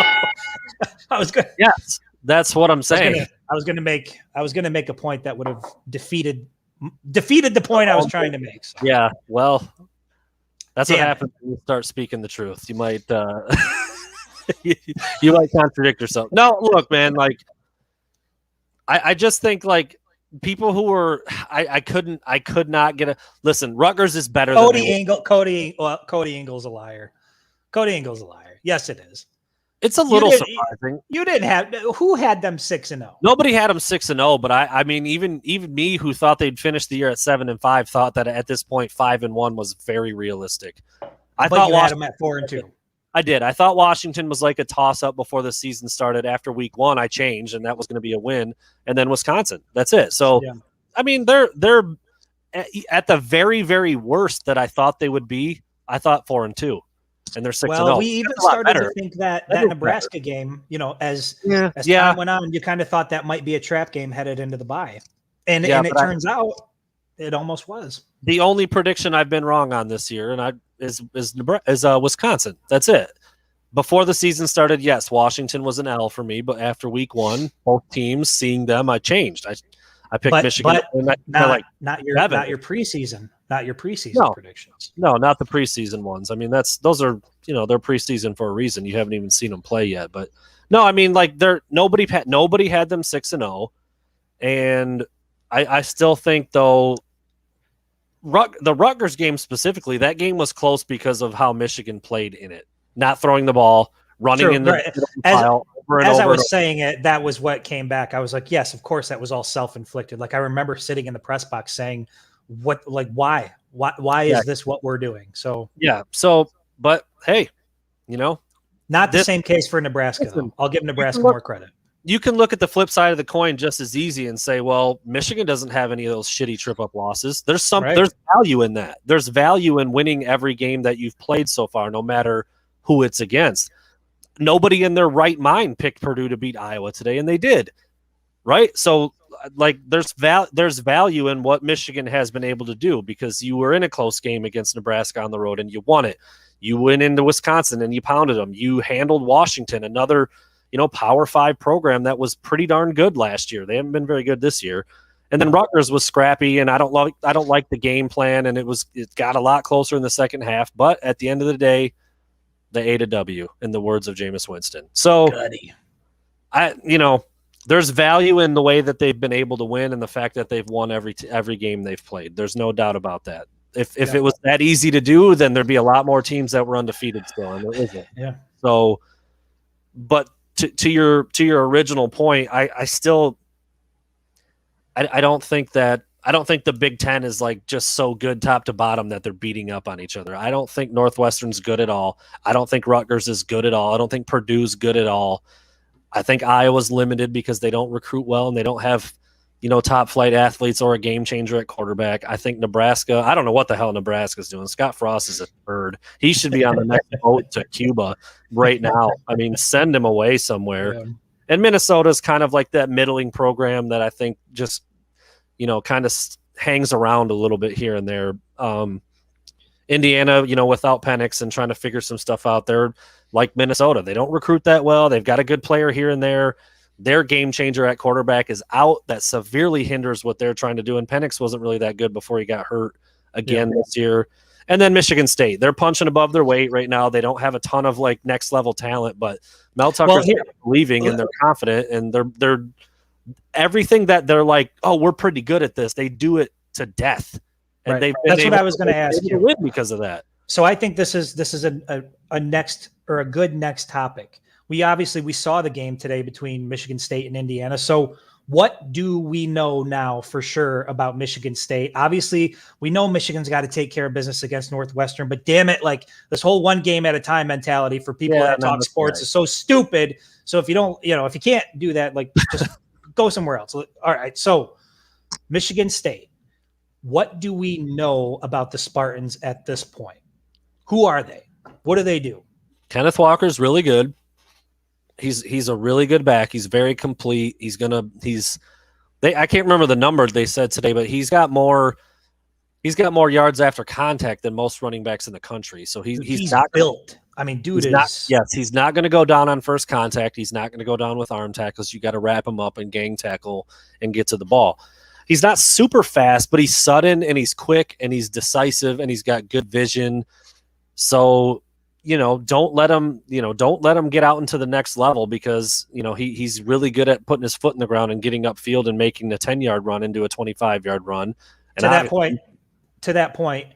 I was good. Yes, that's what I'm saying. I was going to make a point that would have defeated the point I was trying to make. So. Yeah, well, that's what happens when you start speaking the truth. You might you might contradict yourself. No, look, man, like I just think like people who were I could not get a listen. Rutgers is better than Cody Ingle's a liar. Cody Ingle's a liar. Yes, it is. It's a little surprising. You didn't have who had them 6-0. Nobody had them 6-0, but I mean even me who thought they'd finish the year at 7-5 thought that at this point 5-1 was very realistic. I thought you had them at 4-2. I did. I thought Washington was like a toss-up before the season started. After week 1, I changed, and that was going to be a win. And then Wisconsin. That's it. So, I mean, they're at the very, very worst that I thought they would be. I thought 4-2, and they're 6-0. Well, we even started to think that Nebraska game, as time went on, you kind of thought that might be a trap game headed into the bye, and it turns out it almost was. The only prediction I've been wrong on this year, and is Wisconsin. That's it. before the season started, yes, Washington was an L for me, but after week 1, both teams, seeing them, I changed. I picked Michigan. But not your preseason predictions. No, not the preseason ones. I mean, those are, they're preseason for a reason. You haven't even seen them play yet. But no, I mean, like nobody had them 6-0, and I still think though the Rutgers game specifically, that game was close because of how Michigan played in it, not throwing the ball, running in the pile over and as over. I was saying it, that was what came back. I was like, yes, of course, that was all self-inflicted. Like I remember sitting in the press box saying, why is this what we're doing? So yeah. So, but hey, not the same case for Nebraska. Though. I'll give Nebraska more credit. You can look at the flip side of the coin just as easy and say, well, Michigan doesn't have any of those shitty trip-up losses. There's value in that. There's value in winning every game that you've played so far, no matter who it's against. Nobody in their right mind picked Purdue to beat Iowa today, and they did, right? So, like, there's value in what Michigan has been able to do because you were in a close game against Nebraska on the road and you won it. You went into Wisconsin and you pounded them. You handled Washington, another Power 5 program that was pretty darn good last year. They haven't been very good this year. And then Rutgers was scrappy, and I don't like the game plan, and it got a lot closer in the second half. But at the end of the day, they ate a W, in the words of Jameis Winston. So, there's value in the way that they've been able to win, and the fact that they've won every game they've played. There's no doubt about that. If it was that easy to do, then there'd be a lot more teams that were undefeated still, and there isn't. Yeah. So, but to your original point, I don't think the Big Ten is like just so good top to bottom that they're beating up on each other. I don't think Northwestern's good at all. I don't think Rutgers is good at all. I don't think Purdue's good at all. I think Iowa's limited because they don't recruit well and they don't have, top flight athletes or a game changer at quarterback. I think Nebraska, I don't know what the hell Nebraska's doing. Scott Frost is a bird. He should be on the next boat to Cuba right now. I mean, send him away somewhere. Yeah. And Minnesota's kind of like that middling program that I think just, kind of hangs around a little bit here and there. Indiana, without Penix and trying to figure some stuff out, they're like Minnesota. They don't recruit that well. They've got a good player here and there. Their game changer at quarterback is out. That severely hinders what they're trying to do. And Penix wasn't really that good before he got hurt again this year. And then Michigan State, they're punching above their weight right now. They don't have a ton of like next level talent, but Mel Tucker's believing and they're confident and they're everything that they're like, oh, we're pretty good at this. They do it to death. And that's what I was going to ask you. Win because of that. So I think this is a next or a good next topic. We saw the game today between Michigan State and Indiana. So what do we know now for sure about Michigan State? Obviously, we know Michigan's got to take care of business against Northwestern, but damn it, like this whole one game at a time mentality for people that talk sports is so stupid. So if you don't, if you can't do that, like just go somewhere else. All right. So Michigan State, what do we know about the Spartans at this point? Who are they? What do they do? Kenneth Walker's really good. He's a really good back. He's very complete. I can't remember the number they said today, but he's got more yards after contact than most running backs in the country. So he's not built. He's not going to go down on first contact. He's not going to go down with arm tackles. You got to wrap him up and gang tackle and get to the ball. He's not super fast, but he's sudden and he's quick and he's decisive and he's got good vision. So, don't let him get out into the next level because, he's really good at putting his foot in the ground and getting upfield and making the 10-yard run into a 25-yard run. And to that point,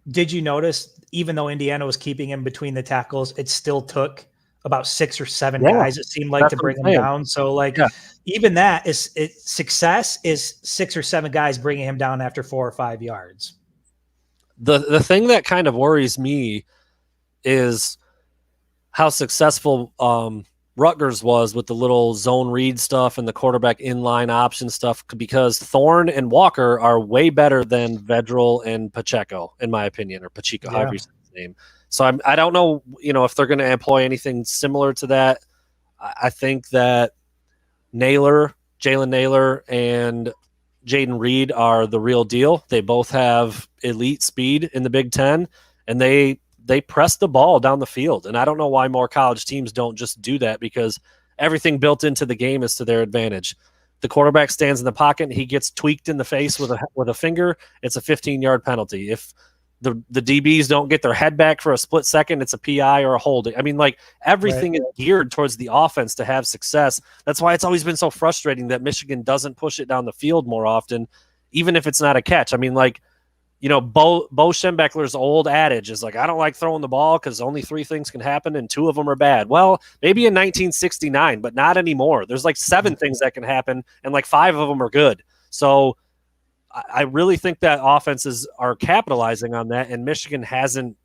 did you notice even though Indiana was keeping him between the tackles, it still took about 6 or 7 guys, it seemed like, to bring him down. So even that success is 6 or 7 guys bringing him down after 4 or 5 yards. The thing that kind of worries me is how successful Rutgers was with the little zone read stuff and the quarterback inline option stuff, because Thorne and Walker are way better than Vedral and Pacheco, in my opinion, or Pacheco, however you say his name. So I don't know, if they're going to employ anything similar to that. I think that Jalen Naylor and Jaden Reed are the real deal. They both have elite speed in the Big Ten, and they they press the ball down the field. And I don't know why more college teams don't just do that, because everything built into the game is to their advantage. The quarterback stands in the pocket and he gets tweaked in the face with a finger, it's a 15-yard penalty. If the DBs don't get their head back for a split second, it's a PI or a holding. I mean, like, everything is geared towards the offense to have success. That's why it's always been so frustrating that Michigan doesn't push it down the field more often, even if it's not a catch. I mean, like, you know, Bo Schembechler's old adage is like, I don't like throwing the ball because only 3 things can happen and 2 of them are bad. Well, maybe in 1969, but not anymore. There's like 7 things that can happen and like 5 of them are good. So I really think that offenses are capitalizing on that, and Michigan hasn't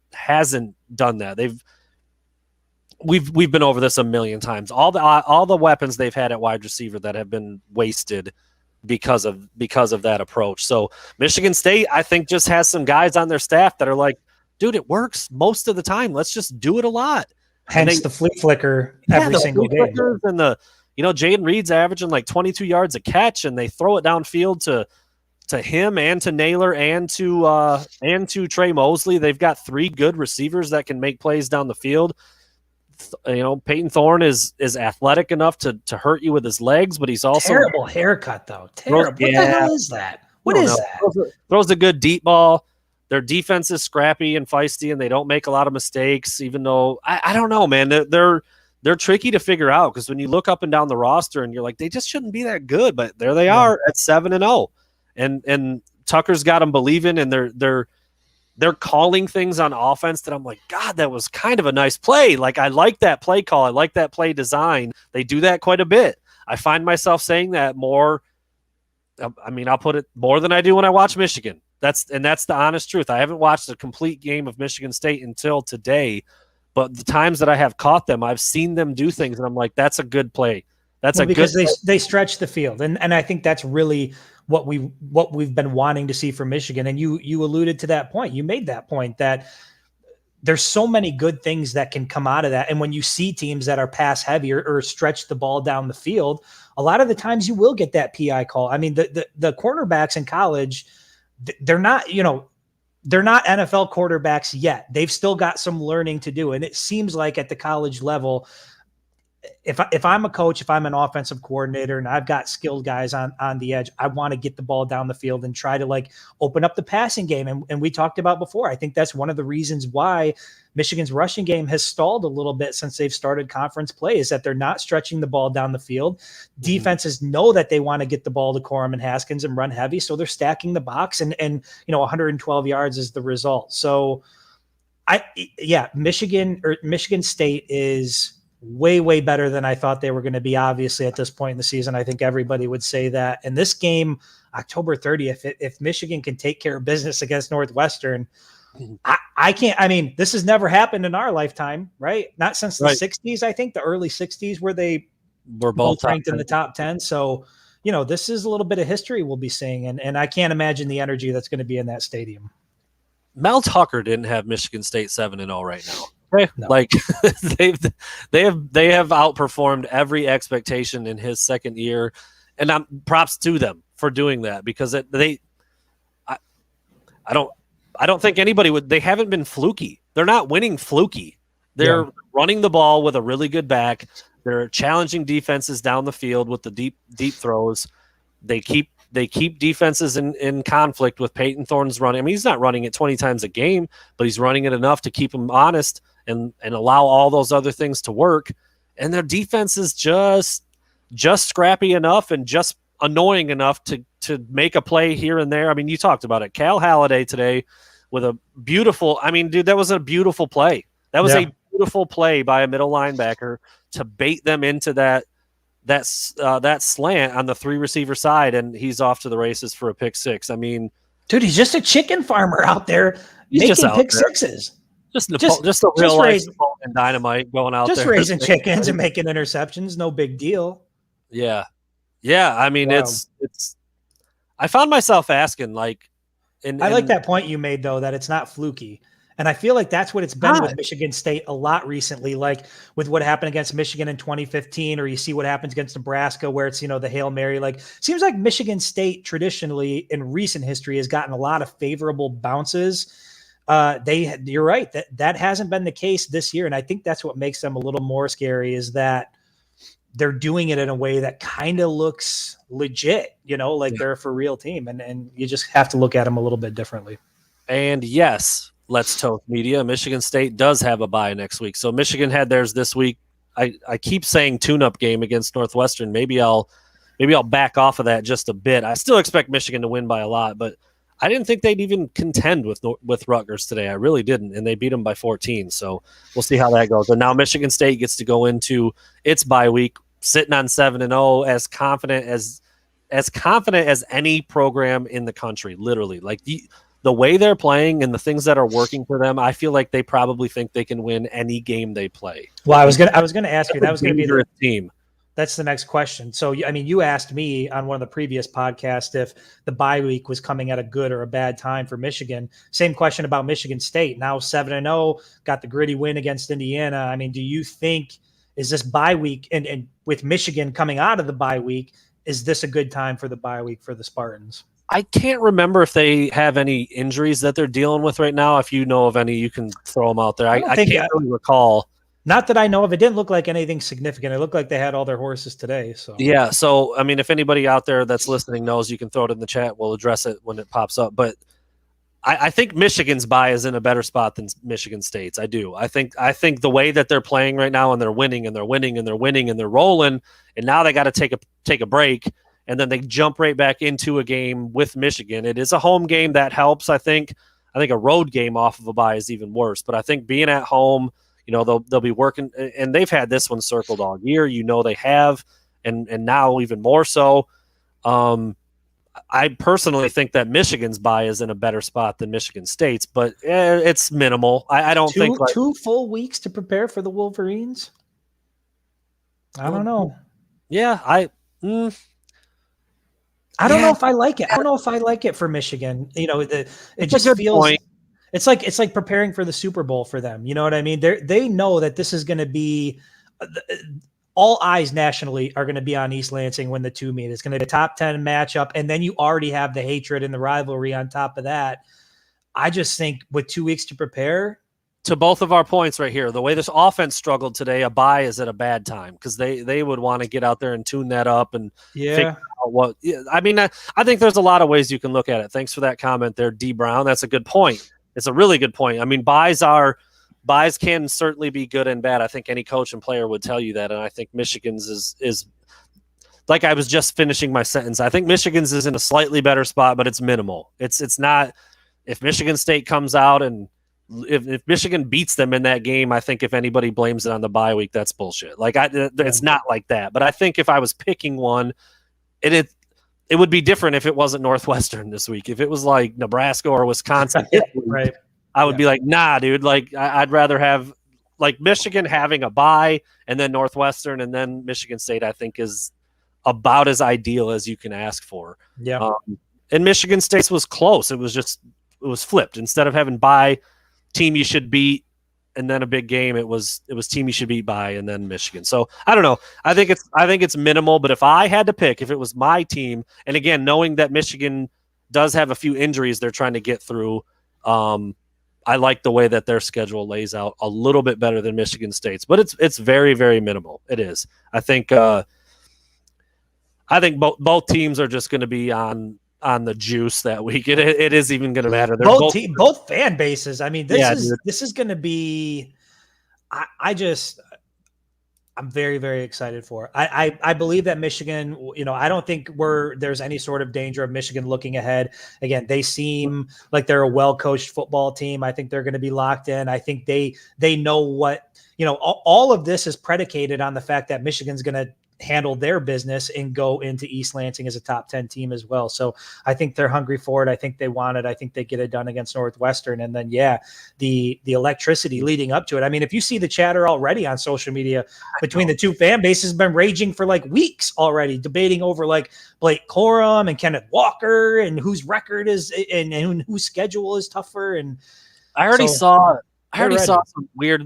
done that. We've been over this a million times. All the weapons they've had at wide receiver that have been wasted because of that approach. So Michigan State, I think, just has some guys on their staff that are like, dude, it works most of the time. Let's just do it a lot. Hence the flea flicker every single game. And Jaden Reed's averaging like 22 yards a catch, and they throw it downfield to him and to Naylor and to Trey Mosley. They've got 3 good receivers that can make plays down the field. You know, Peyton Thorne is athletic enough to hurt you with his legs, but he's also terrible haircut though. Terrible. What the hell is that? What is that? Throws a good deep ball. Their defense is scrappy and feisty, and they don't make a lot of mistakes. Even though I don't know, man, they're tricky to figure out, because when you look up and down the roster and you're like, they just shouldn't be that good, but there they are at 7-0, and Tucker's got them believing, and they're calling things on offense that I'm like, God, that was kind of a nice play. Like, I like that play call. I like that play design. They do that quite a bit. I find myself saying that more. I mean, I'll put it more than I do when I watch Michigan. That's the honest truth. I haven't watched a complete game of Michigan State until today, but the times that I have caught them, I've seen them do things, and I'm like, that's a good play. Because they stretch the field, and I think that's really what we've been wanting to see from Michigan. And you alluded to that point. You made that point that there's so many good things that can come out of that. And when you see teams that are pass heavy or stretch the ball down the field, a lot of the times you will get that PI call. I mean, the cornerbacks in college, they're not NFL quarterbacks yet. They've still got some learning to do. And it seems like at the college level, if I'm a coach, if I'm an offensive coordinator and I've got skilled guys on the edge, I want to get the ball down the field and try to like open up the passing game. And we talked about before, I think that's one of the reasons why Michigan's rushing game has stalled a little bit since they've started conference play, is that they're not stretching the ball down the field. Defenses know that they want to get the ball to Corum and Haskins and run heavy. So they're stacking the box, and 112 yards is the result. So Michigan State is way better than I thought they were going to be. Obviously, at this point in the season, I think everybody would say that. And this game, October 30th, if Michigan can take care of business against Northwestern, I can't. I mean, this has never happened in our lifetime, right? Not since the 60s, I think, the early 60s, where they were both ranked in the top 10. So, this is a little bit of history we'll be seeing, and I can't imagine the energy that's going to be in that stadium. Mel Tucker didn't have Michigan State 7-0 right now. Right? No. Like they have outperformed every expectation in his second year, and I'm props to them for doing that, because I don't think anybody would. They haven't been fluky. They're not winning fluky. They're running the ball with a really good back. They're challenging defenses down the field with the deep throws. They keep defenses in conflict with Peyton Thorne's running. I mean, he's not running it 20 times a game, but he's running it enough to keep them honest and allow all those other things to work. And their defense is just scrappy enough and just annoying enough to make a play here and there. I mean, you talked about it. Cal Haladay today with a beautiful, I mean, dude, that was a beautiful play. That was a beautiful play by a middle linebacker to bait them into that slant on the 3 receiver side, and he's off to the races for a pick 6. I mean, dude, he's just a chicken farmer out there making pick 6s. Just a real life and dynamite going out there. Just raising chickens and making interceptions, no big deal. Yeah. I mean, it's. I found myself asking, like, I like that point you made, though, that it's not fluky. And I feel like that's what it's been with Michigan State a lot recently, like with what happened against Michigan in 2015, or you see what happens against Nebraska, where it's, the Hail Mary. Like, seems like Michigan State traditionally in recent history has gotten a lot of favorable bounces you're right, that hasn't been the case this year. And I think that's what makes them a little more scary, is that they're doing it in a way that kind of looks legit, like they're a for real team. And you just have to look at them a little bit differently. And yes, let's toast media. Michigan State does have a bye next week. So Michigan had theirs this week. I keep saying tune-up game against Northwestern. Maybe I'll back off of that just a bit. I still expect Michigan to win by a lot, but I didn't think they'd even contend with Rutgers today. I really didn't, and they beat them by 14. So we'll see how that goes. And now Michigan State gets to go into its bye week sitting on 7-0, as confident as any program in the country. Literally, like the way they're playing and the things that are working for them, I feel like they probably think they can win any game they play. Well, I was gonna ask you, that was gonna be the team. That's the next question. So, I mean, you asked me on one of the previous podcasts if the bye week was coming at a good or a bad time for Michigan. Same question about Michigan State. Now 7-0, got the gritty win against Indiana. I mean, do you think, is this bye week, and with Michigan coming out of the bye week, is this a good time for the bye week for the Spartans? I can't remember if they have any injuries that they're dealing with right now. If you know of any, you can throw them out there. I can't really recall. Not that I know of. It didn't look like anything significant. It looked like they had all their horses today. So yeah. So, I mean, if anybody out there that's listening knows, you can throw it in the chat. We'll address it when it pops up. But I think Michigan's bye is in a better spot than Michigan State's. I do. I think the way that they're playing right now, and they're winning and they're winning and they're winning and they're rolling, and now they got to take a break, and then they jump right back into a game with Michigan. It is a home game that helps. I think a road game off of a bye is even worse. But I think being at home, they'll be working, and they've had this one circled all year. They have, and now even more so. I personally think that Michigan's bye is in a better spot than Michigan State's, but it's minimal. I don't think two full weeks to prepare for the Wolverines. I don't know. Yeah, I don't know if I like it. I don't know if I like it for Michigan. It just feels. Point. It's like preparing for the Super Bowl for them. You know what I mean? They know that this is going to be all eyes nationally are going to be on East Lansing when the two meet. It's going to be a top 10 matchup. And then you already have the hatred and the rivalry on top of that. I just think with 2 weeks to prepare. To both of our points right here, the way this offense struggled today, a bye is at a bad time, because they would want to get out there and tune that up and figure out what. I mean, I think there's a lot of ways you can look at it. Thanks for that comment there, D. Brown. That's a good point. It's a really good point. I mean, buys can certainly be good and bad. I think any coach and player would tell you that. And I think Michigan's is like, I was just finishing my sentence. I think Michigan's is in a slightly better spot, but it's minimal. It's not, if Michigan State comes out and if Michigan beats them in that game, I think if anybody blames it on the bye week, that's bullshit. Like it's not like that. But I think if I was picking one, it would be different if it wasn't Northwestern this week. If it was like Nebraska or Wisconsin, right? I would be like, nah, dude. Like I'd rather have like Michigan having a bye and then Northwestern and then Michigan State. I think is about as ideal as you can ask for. Yeah. And Michigan State's was close. It was flipped. Instead of having bye, team you should beat, and then a big game, it was team you should beat by, and then Michigan. So I don't know. I think it's minimal, but if I had to pick, if it was my team, and again, knowing that Michigan does have a few injuries they're trying to get through, I like the way that their schedule lays out a little bit better than Michigan State's, but it's very, very minimal. It is. I think both teams are just going to be on the juice that week. It is even going to matter. They're both fan bases. I mean, this is going to be. I'm very, very excited for it. I believe that Michigan. I don't think there's any sort of danger of Michigan looking ahead. Again, they seem like they're a well-coached football team. I think they're going to be locked in. I think they know what. All of this is predicated on the fact that Michigan's going to handle their business and go into East Lansing as a top 10 team as well. So I think they're hungry for it. I think they want it. I think they get it done against Northwestern. And then, the electricity leading up to it. I mean, if you see the chatter already on social media between the two fan bases, has been raging for like weeks already, debating over like Blake Corum and Kenneth Walker and whose record is and whose schedule is tougher. And I already saw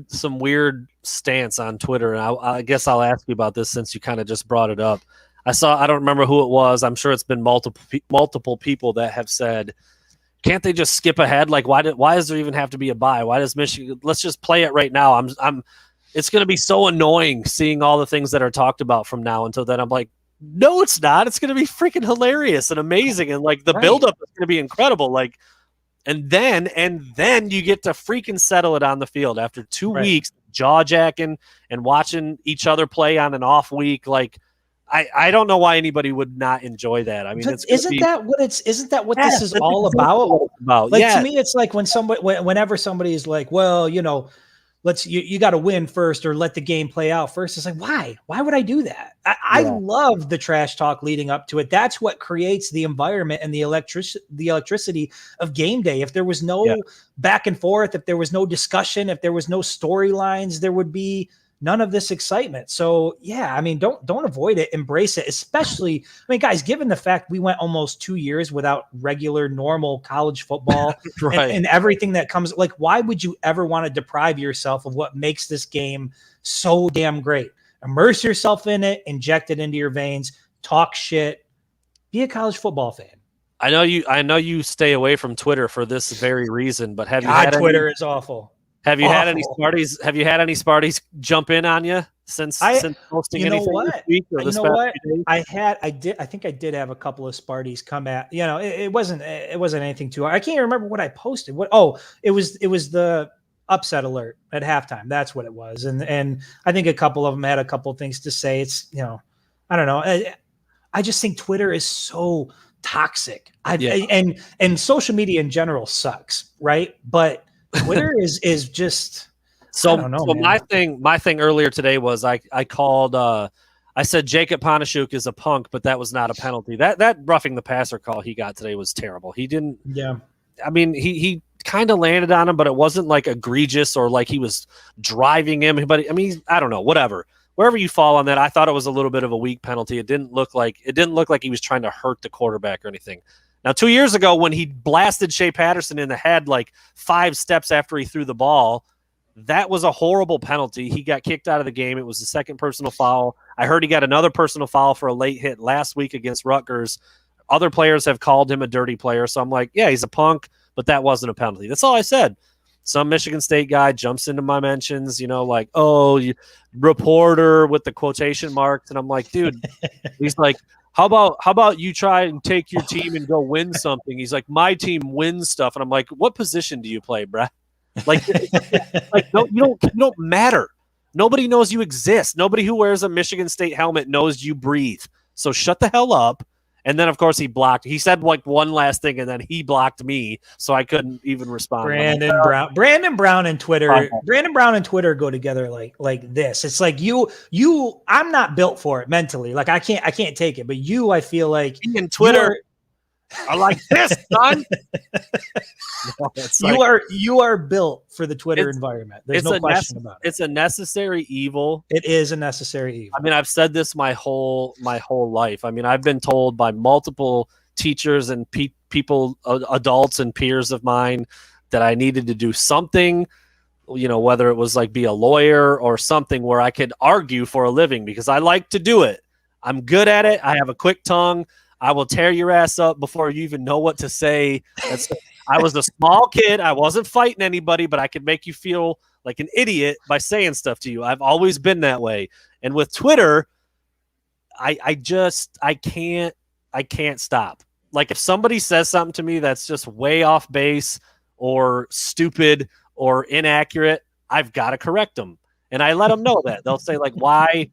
some weird stance on Twitter, and I guess I'll ask you about this since you kind of just brought it up. I don't remember who it was. I'm sure it's been multiple people that have said, can't they just skip ahead? Like, why does there even have to be a bye? Why does Michigan? Let's just play it right now. It's going to be so annoying seeing all the things that are talked about from now until then. I'm like, no, it's not. It's going to be freaking hilarious and amazing, and like the buildup is going to be incredible. Like, and then you get to freaking settle it on the field after 2 weeks, jaw jacking and watching each other play on an off week. Like, I don't know why anybody would not enjoy that. I mean, isn't that what this is all about? Like, to me, it's like whenever somebody is like, well, you know, you got to win first or let the game play out first. It's like, why would I do that? I love the trash talk leading up to it. That's what creates the environment and the electricity of game day. If there was no back and forth, if there was no discussion, if there was no storylines, there would be none of this excitement. So yeah, I mean, don't avoid it, embrace it. Especially, I mean, guys, given the fact we went almost 2 years without regular, normal college football and everything that comes, like, why would you ever want to deprive yourself of what makes this game so damn great? Immerse yourself in it, inject it into your veins, talk shit, be a college football fan. I know you stay away from Twitter for this very reason, but Twitter is awful. Have you had any Sparties? Have you had any Sparties jump in on you since posting anything this week or this past few days? I think I did have a couple of Sparties come at. You know, it wasn't anything too hard. I can't remember what I posted. It was the upset alert at halftime. That's what it was. And I think a couple of them had a couple of things to say. It's, you know, I don't know. I just think Twitter is so toxic. And social media in general sucks, right? But Twitter is just so. I don't know, so man. My thing earlier today was I called. I said Jacob Panashuk is a punk, but that was not a penalty. That roughing the passer call he got today was terrible. He didn't. Yeah. I mean, he kind of landed on him, but it wasn't like egregious or like he was driving him. But I mean, I don't know. Whatever. Wherever you fall on that, I thought it was a little bit of a weak penalty. It didn't look like he was trying to hurt the quarterback or anything. Now, 2 years ago, when he blasted Shea Patterson in the head like 5 steps after he threw the ball, that was a horrible penalty. He got kicked out of the game. It was the second personal foul. I heard he got another personal foul for a late hit last week against Rutgers. Other players have called him a dirty player. So I'm like, yeah, he's a punk, but that wasn't a penalty. That's all I said. Some Michigan State guy jumps into my mentions, you know, like, oh, reporter with the quotation marks. And I'm like, dude, he's like, How about you try and take your team and go win something? He's like, my team wins stuff. And I'm like, what position do you play, bruh? Like, no, you don't matter. Nobody knows you exist. Nobody who wears a Michigan State helmet knows you breathe. So shut the hell up. And then, of course, he blocked. He said like one last thing, and then he blocked me, so I couldn't even respond. Brandon Brown and Twitter go together like this. It's like you. I'm not built for it mentally. Like I can't take it. But I feel like me and Twitter are like this, son. No, you are built for the Twitter environment. There's no question about it. It's a necessary evil. It is a necessary evil. I mean, I've said this my whole life. I mean, I've been told by multiple teachers and people, adults and peers of mine, that I needed to do something, you know, whether it was like be a lawyer or something where I could argue for a living because I like to do it. I'm good at it. I have a quick tongue. I will tear your ass up before you even know what to say. I was a small kid. I wasn't fighting anybody, but I could make you feel like an idiot by saying stuff to you. I've always been that way. And with Twitter, I can't stop. Like if somebody says something to me that's just way off base or stupid or inaccurate, I've got to correct them. And I let them know that. They'll say like, why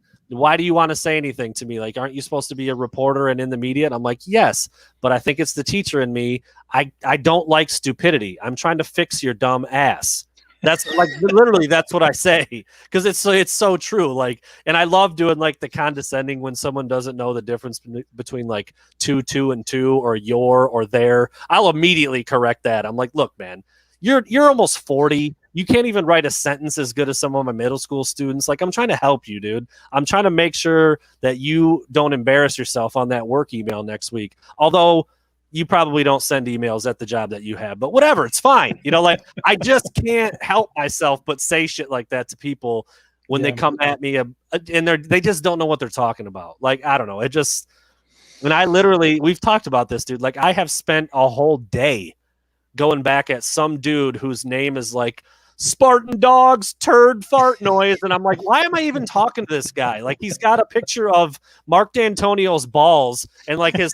do you want to say anything to me? Like, aren't you supposed to be a reporter and in the media? And I'm like, yes, but I think it's the teacher in me. I don't like stupidity. I'm trying to fix your dumb ass. That's like literally that's what I say because it's so true. Like, and I love doing like the condescending when someone doesn't know the difference between like 2 and 2 or your or their. I'll immediately correct that. I'm like, look, man, you're almost 40. You can't even write a sentence as good as some of my middle school students. Like, I'm trying to help you, dude. I'm trying to make sure that you don't embarrass yourself on that work email next week. Although you probably don't send emails at the job that you have, but whatever, it's fine. You know, like I just can't help myself but say shit like that to people when they come at me and they just don't know what they're talking about. Like, I don't know. It just, and we've talked about this, dude. Like I have spent a whole day going back at some dude whose name is like Spartan Dogs Turd Fart Noise. And I'm like, why am I even talking to this guy? Like, he's got a picture of Mark D'Antonio's balls, and like his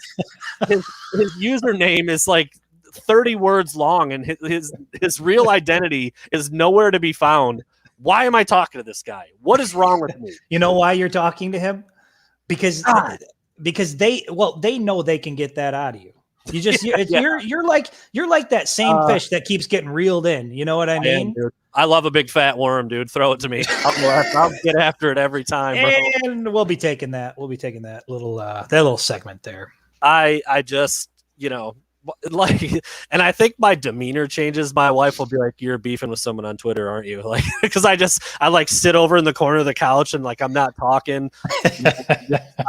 username is like 30 words long, and his real identity is nowhere to be found. Why am I talking to this guy? What is wrong with me? You know why you're talking to him? Because they know they can get that out of you. You just you're like that same fish that keeps getting reeled in. You know what I mean? Dude. I love a big fat worm, dude. Throw it to me. I'll get after it every time, bro. And we'll be taking that. We'll be taking that little segment there. I just, like, and I think my demeanor changes. My wife will be like, "You're beefing with someone on Twitter, aren't you?" Like, because I like sit over in the corner of the couch and like I'm not talking.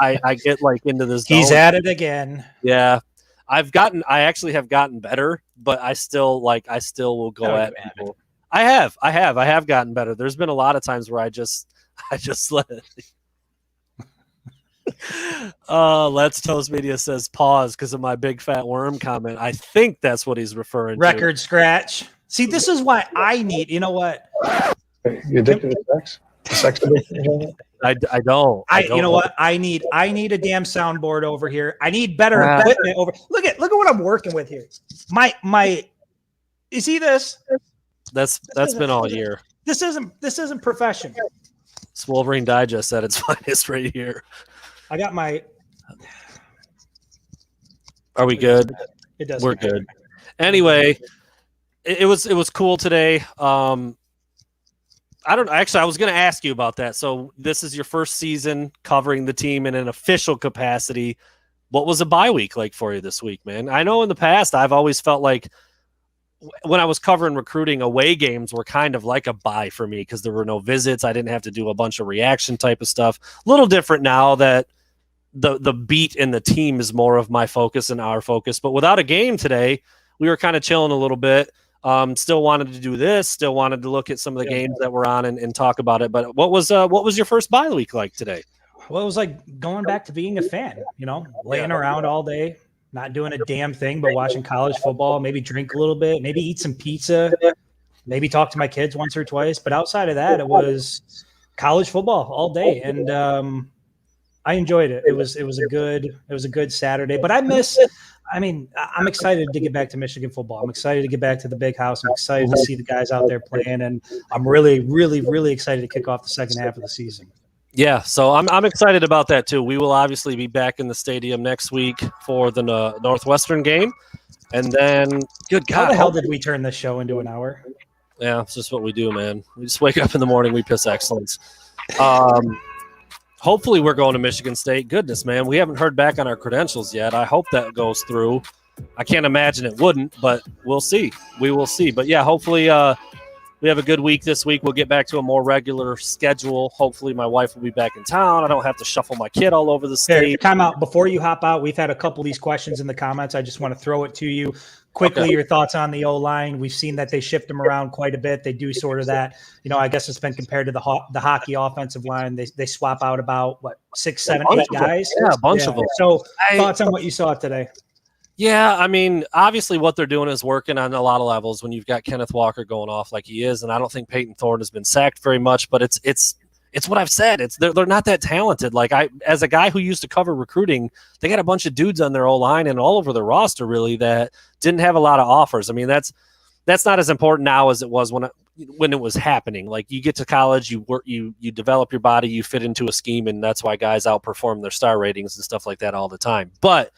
I get like into this. He's at it again. Yeah, I actually have gotten better, but I still will go at people. I have gotten better. There's been a lot of times where I just let it. Let's Toast Media says pause because of my big fat worm comment. I think that's what he's referring Record scratch. See, this is why I need, you know what? You addicted to sex? Sex addiction? I don't. You know what? I need a damn soundboard over here. I need better equipment over. Look at what I'm working with here. My you see this? That's been all year. This isn't professional. It's Wolverine Digest at its finest right here. I got my. Are we good? It does. We're good. Anyway, it was cool today. I was going to ask you about that. So this is your first season covering the team in an official capacity. What was a bye week like for you this week, man? I know in the past I've always felt like when I was covering recruiting, away games were kind of like a bye for me because there were no visits. I didn't have to do a bunch of reaction type of stuff. A little different now that the beat in the team is more of my focus and our focus. But without a game today, we were kind of chilling a little bit. Still wanted to do this. Still wanted to look at some of the games that were on and talk about it. But what was your first bye week like today? Well, it was like going back to being a fan. Laying around all day, not doing a damn thing but watching college football. Maybe drink a little bit. Maybe eat some pizza. Maybe talk to my kids once or twice. But outside of that, it was college football all day, and I enjoyed it. It was a good Saturday. But I'm excited to get back to Michigan football. I'm excited to get back to the big house. I'm excited to see the guys out there playing, and I'm really, really, really excited to kick off the second half of the season. Yeah, so I'm excited about that too. We will obviously be back in the stadium next week for the Northwestern game, and then how the hell did we turn this show into an hour? Yeah, it's just what we do, man. We just wake up in the morning, we piss excellence. Hopefully we're going to Michigan State. Goodness, man, we haven't heard back on our credentials yet. I hope that goes through. I can't imagine it wouldn't, but we'll see. We will see. But yeah, hopefully we have a good week this week. We'll get back to a more regular schedule. Hopefully my wife will be back in town. I don't have to shuffle my kid all over the state. Hey, time out. Before you hop out, we've had a couple of these questions in the comments. I just want to throw it to you. Quickly, Okay. Your thoughts on the O-line. We've seen that they shift them around quite a bit. They do sort of that. I guess it's been compared to the hockey offensive line. They swap out about, 6, 7, 8 guys? Yeah, a bunch of them. So thoughts on what you saw today? Yeah, I mean, obviously what they're doing is working on a lot of levels when you've got Kenneth Walker going off like he is, and I don't think Peyton Thorne has been sacked very much, but it's what I've said. They're not that talented. Like as a guy who used to cover recruiting, they got a bunch of dudes on their O-line and all over the roster really that didn't have a lot of offers. I mean, that's not as important now as it was when it was happening. Like you get to college, you work, you develop your body, you fit into a scheme, and that's why guys outperform their star ratings and stuff like that all the time. But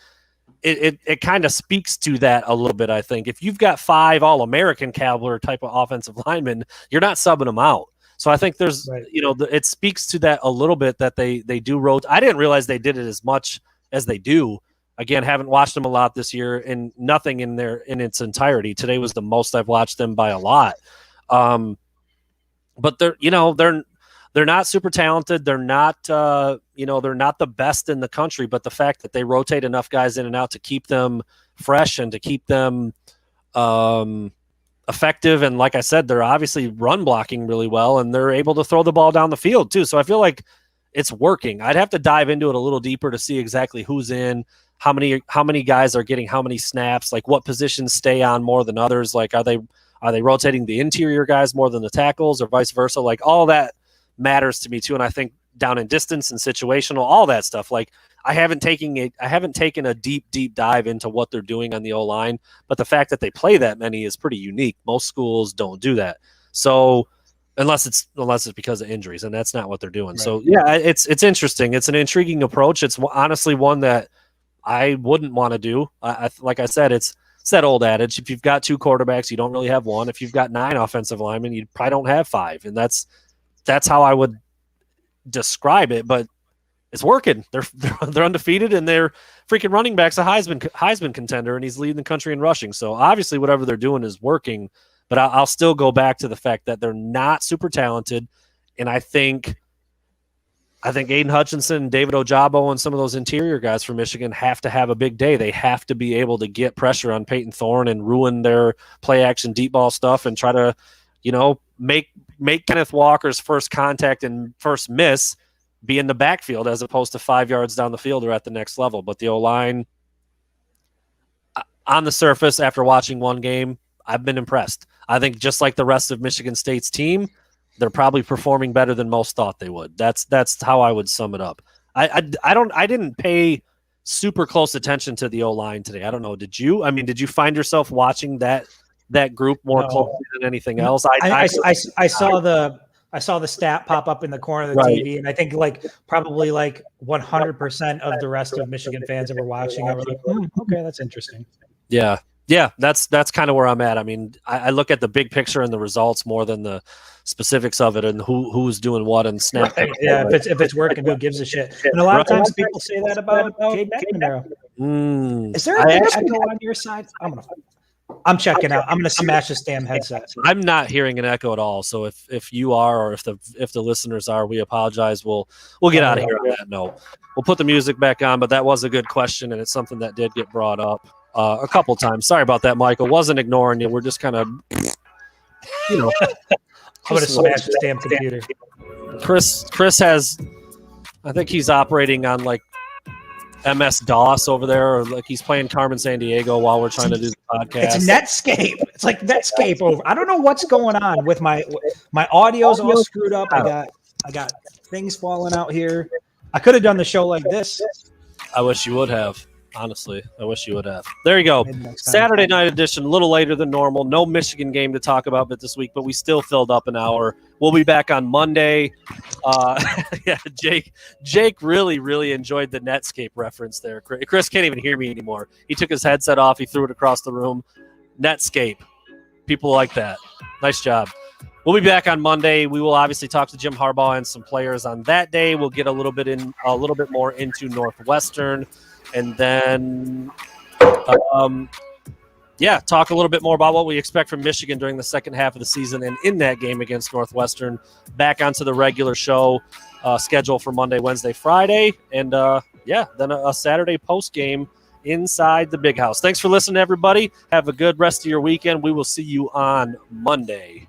it kind of speaks to that a little bit, I think. If you've got 5 All-American caliber type of offensive linemen, you're not subbing them out. So I think there's, it speaks to that a little bit that they do rotate. I didn't realize they did it as much as they do. Again, haven't watched them a lot this year, and nothing in its entirety. Today was the most I've watched them by a lot. But they're not super talented. They're not, they're not the best in the country, but the fact that they rotate enough guys in and out to keep them fresh and to keep them effective. And like I said, they're obviously run blocking really well, and they're able to throw the ball down the field too. So I feel like it's working. I'd have to dive into it a little deeper to see exactly who's in. how many guys are getting how many snaps, like what positions stay on more than others. Like, are they rotating the interior guys more than the tackles, or vice versa? Like, all that matters to me too. And I think down in distance and situational, all that stuff, like, I haven't taken a deep dive into what they're doing on the O-line, but the fact that they play that many is pretty unique. Most schools don't do that. So unless it's because of injuries, and that's not what they're doing. Right. So yeah, it's interesting. It's an intriguing approach. It's honestly one that I wouldn't want to do. Like I said, it's that old adage: if you've got 2 quarterbacks, you don't really have one. If you've got 9 offensive linemen, you probably don't have 5. And that's how I would describe it. But it's working. They're undefeated, and their freaking running back's a Heisman contender, and he's leading the country in rushing. So obviously, whatever they're doing is working. But I'll still go back to the fact that they're not super talented, and I think Aiden Hutchinson, David Ojabo, and some of those interior guys from Michigan have to have a big day. They have to be able to get pressure on Peyton Thorne and ruin their play action deep ball stuff, and try to, make Kenneth Walker's first contact and first miss be in the backfield as opposed to 5 yards down the field or at the next level. But the O-line, on the surface, after watching one game, I've been impressed. I think just like the rest of Michigan State's team, they're probably performing better than most thought they would. That's how I would sum it up. I didn't pay super close attention to the O-line today. I don't know. Did you? I mean, did you find yourself watching that group more closely than anything else? I saw the stat pop up in the corner of the TV, and I think probably 100% of the rest of Michigan fans that were watching, I was like, okay, that's interesting. Yeah, that's kind of where I'm at. I mean, I look at the big picture and the results more than the specifics of it and who's doing what and snap. Right. Yeah, if it's working, who gives a shit? And a lot of times people say that about Cade McNamara. Is there an echo on your side? I'm checking out. I'm going to smash this damn headset. I'm not hearing an echo at all. So if you are, or if the listeners are, we apologize. We'll get out of here on that note. We'll put the music back on, but that was a good question, and it's something that did get brought up a couple times. Sorry about that, Michael. Wasn't ignoring you. We're just kind of, I'm going to smash this damn computer. Chris has, I think he's operating on MS-DOS over there, or he's playing Carmen Sandiego while we're trying to do the podcast. It's Netscape. It's like Netscape over. I don't know what's going on with my audio's all screwed up. I got things falling out here. I could have done the show like this. I wish you would have. Honestly, I wish you would have. There you go. Saturday night edition, a little later than normal. No Michigan game to talk about this week, but we still filled up an hour. We'll be back on Monday. Yeah, Jake really enjoyed the Netscape reference there. Chris can't even hear me anymore. He took his headset off. He threw it across the room. Netscape. People like that. Nice job. We'll be back on Monday. We will obviously talk to Jim Harbaugh and some players on that day. We'll get a little bit more into Northwestern. And then, talk a little bit more about what we expect from Michigan during the second half of the season and in that game against Northwestern. Back onto the regular show schedule for Monday, Wednesday, Friday. And, then a Saturday post game inside the Big House. Thanks for listening, everybody. Have a good rest of your weekend. We will see you on Monday.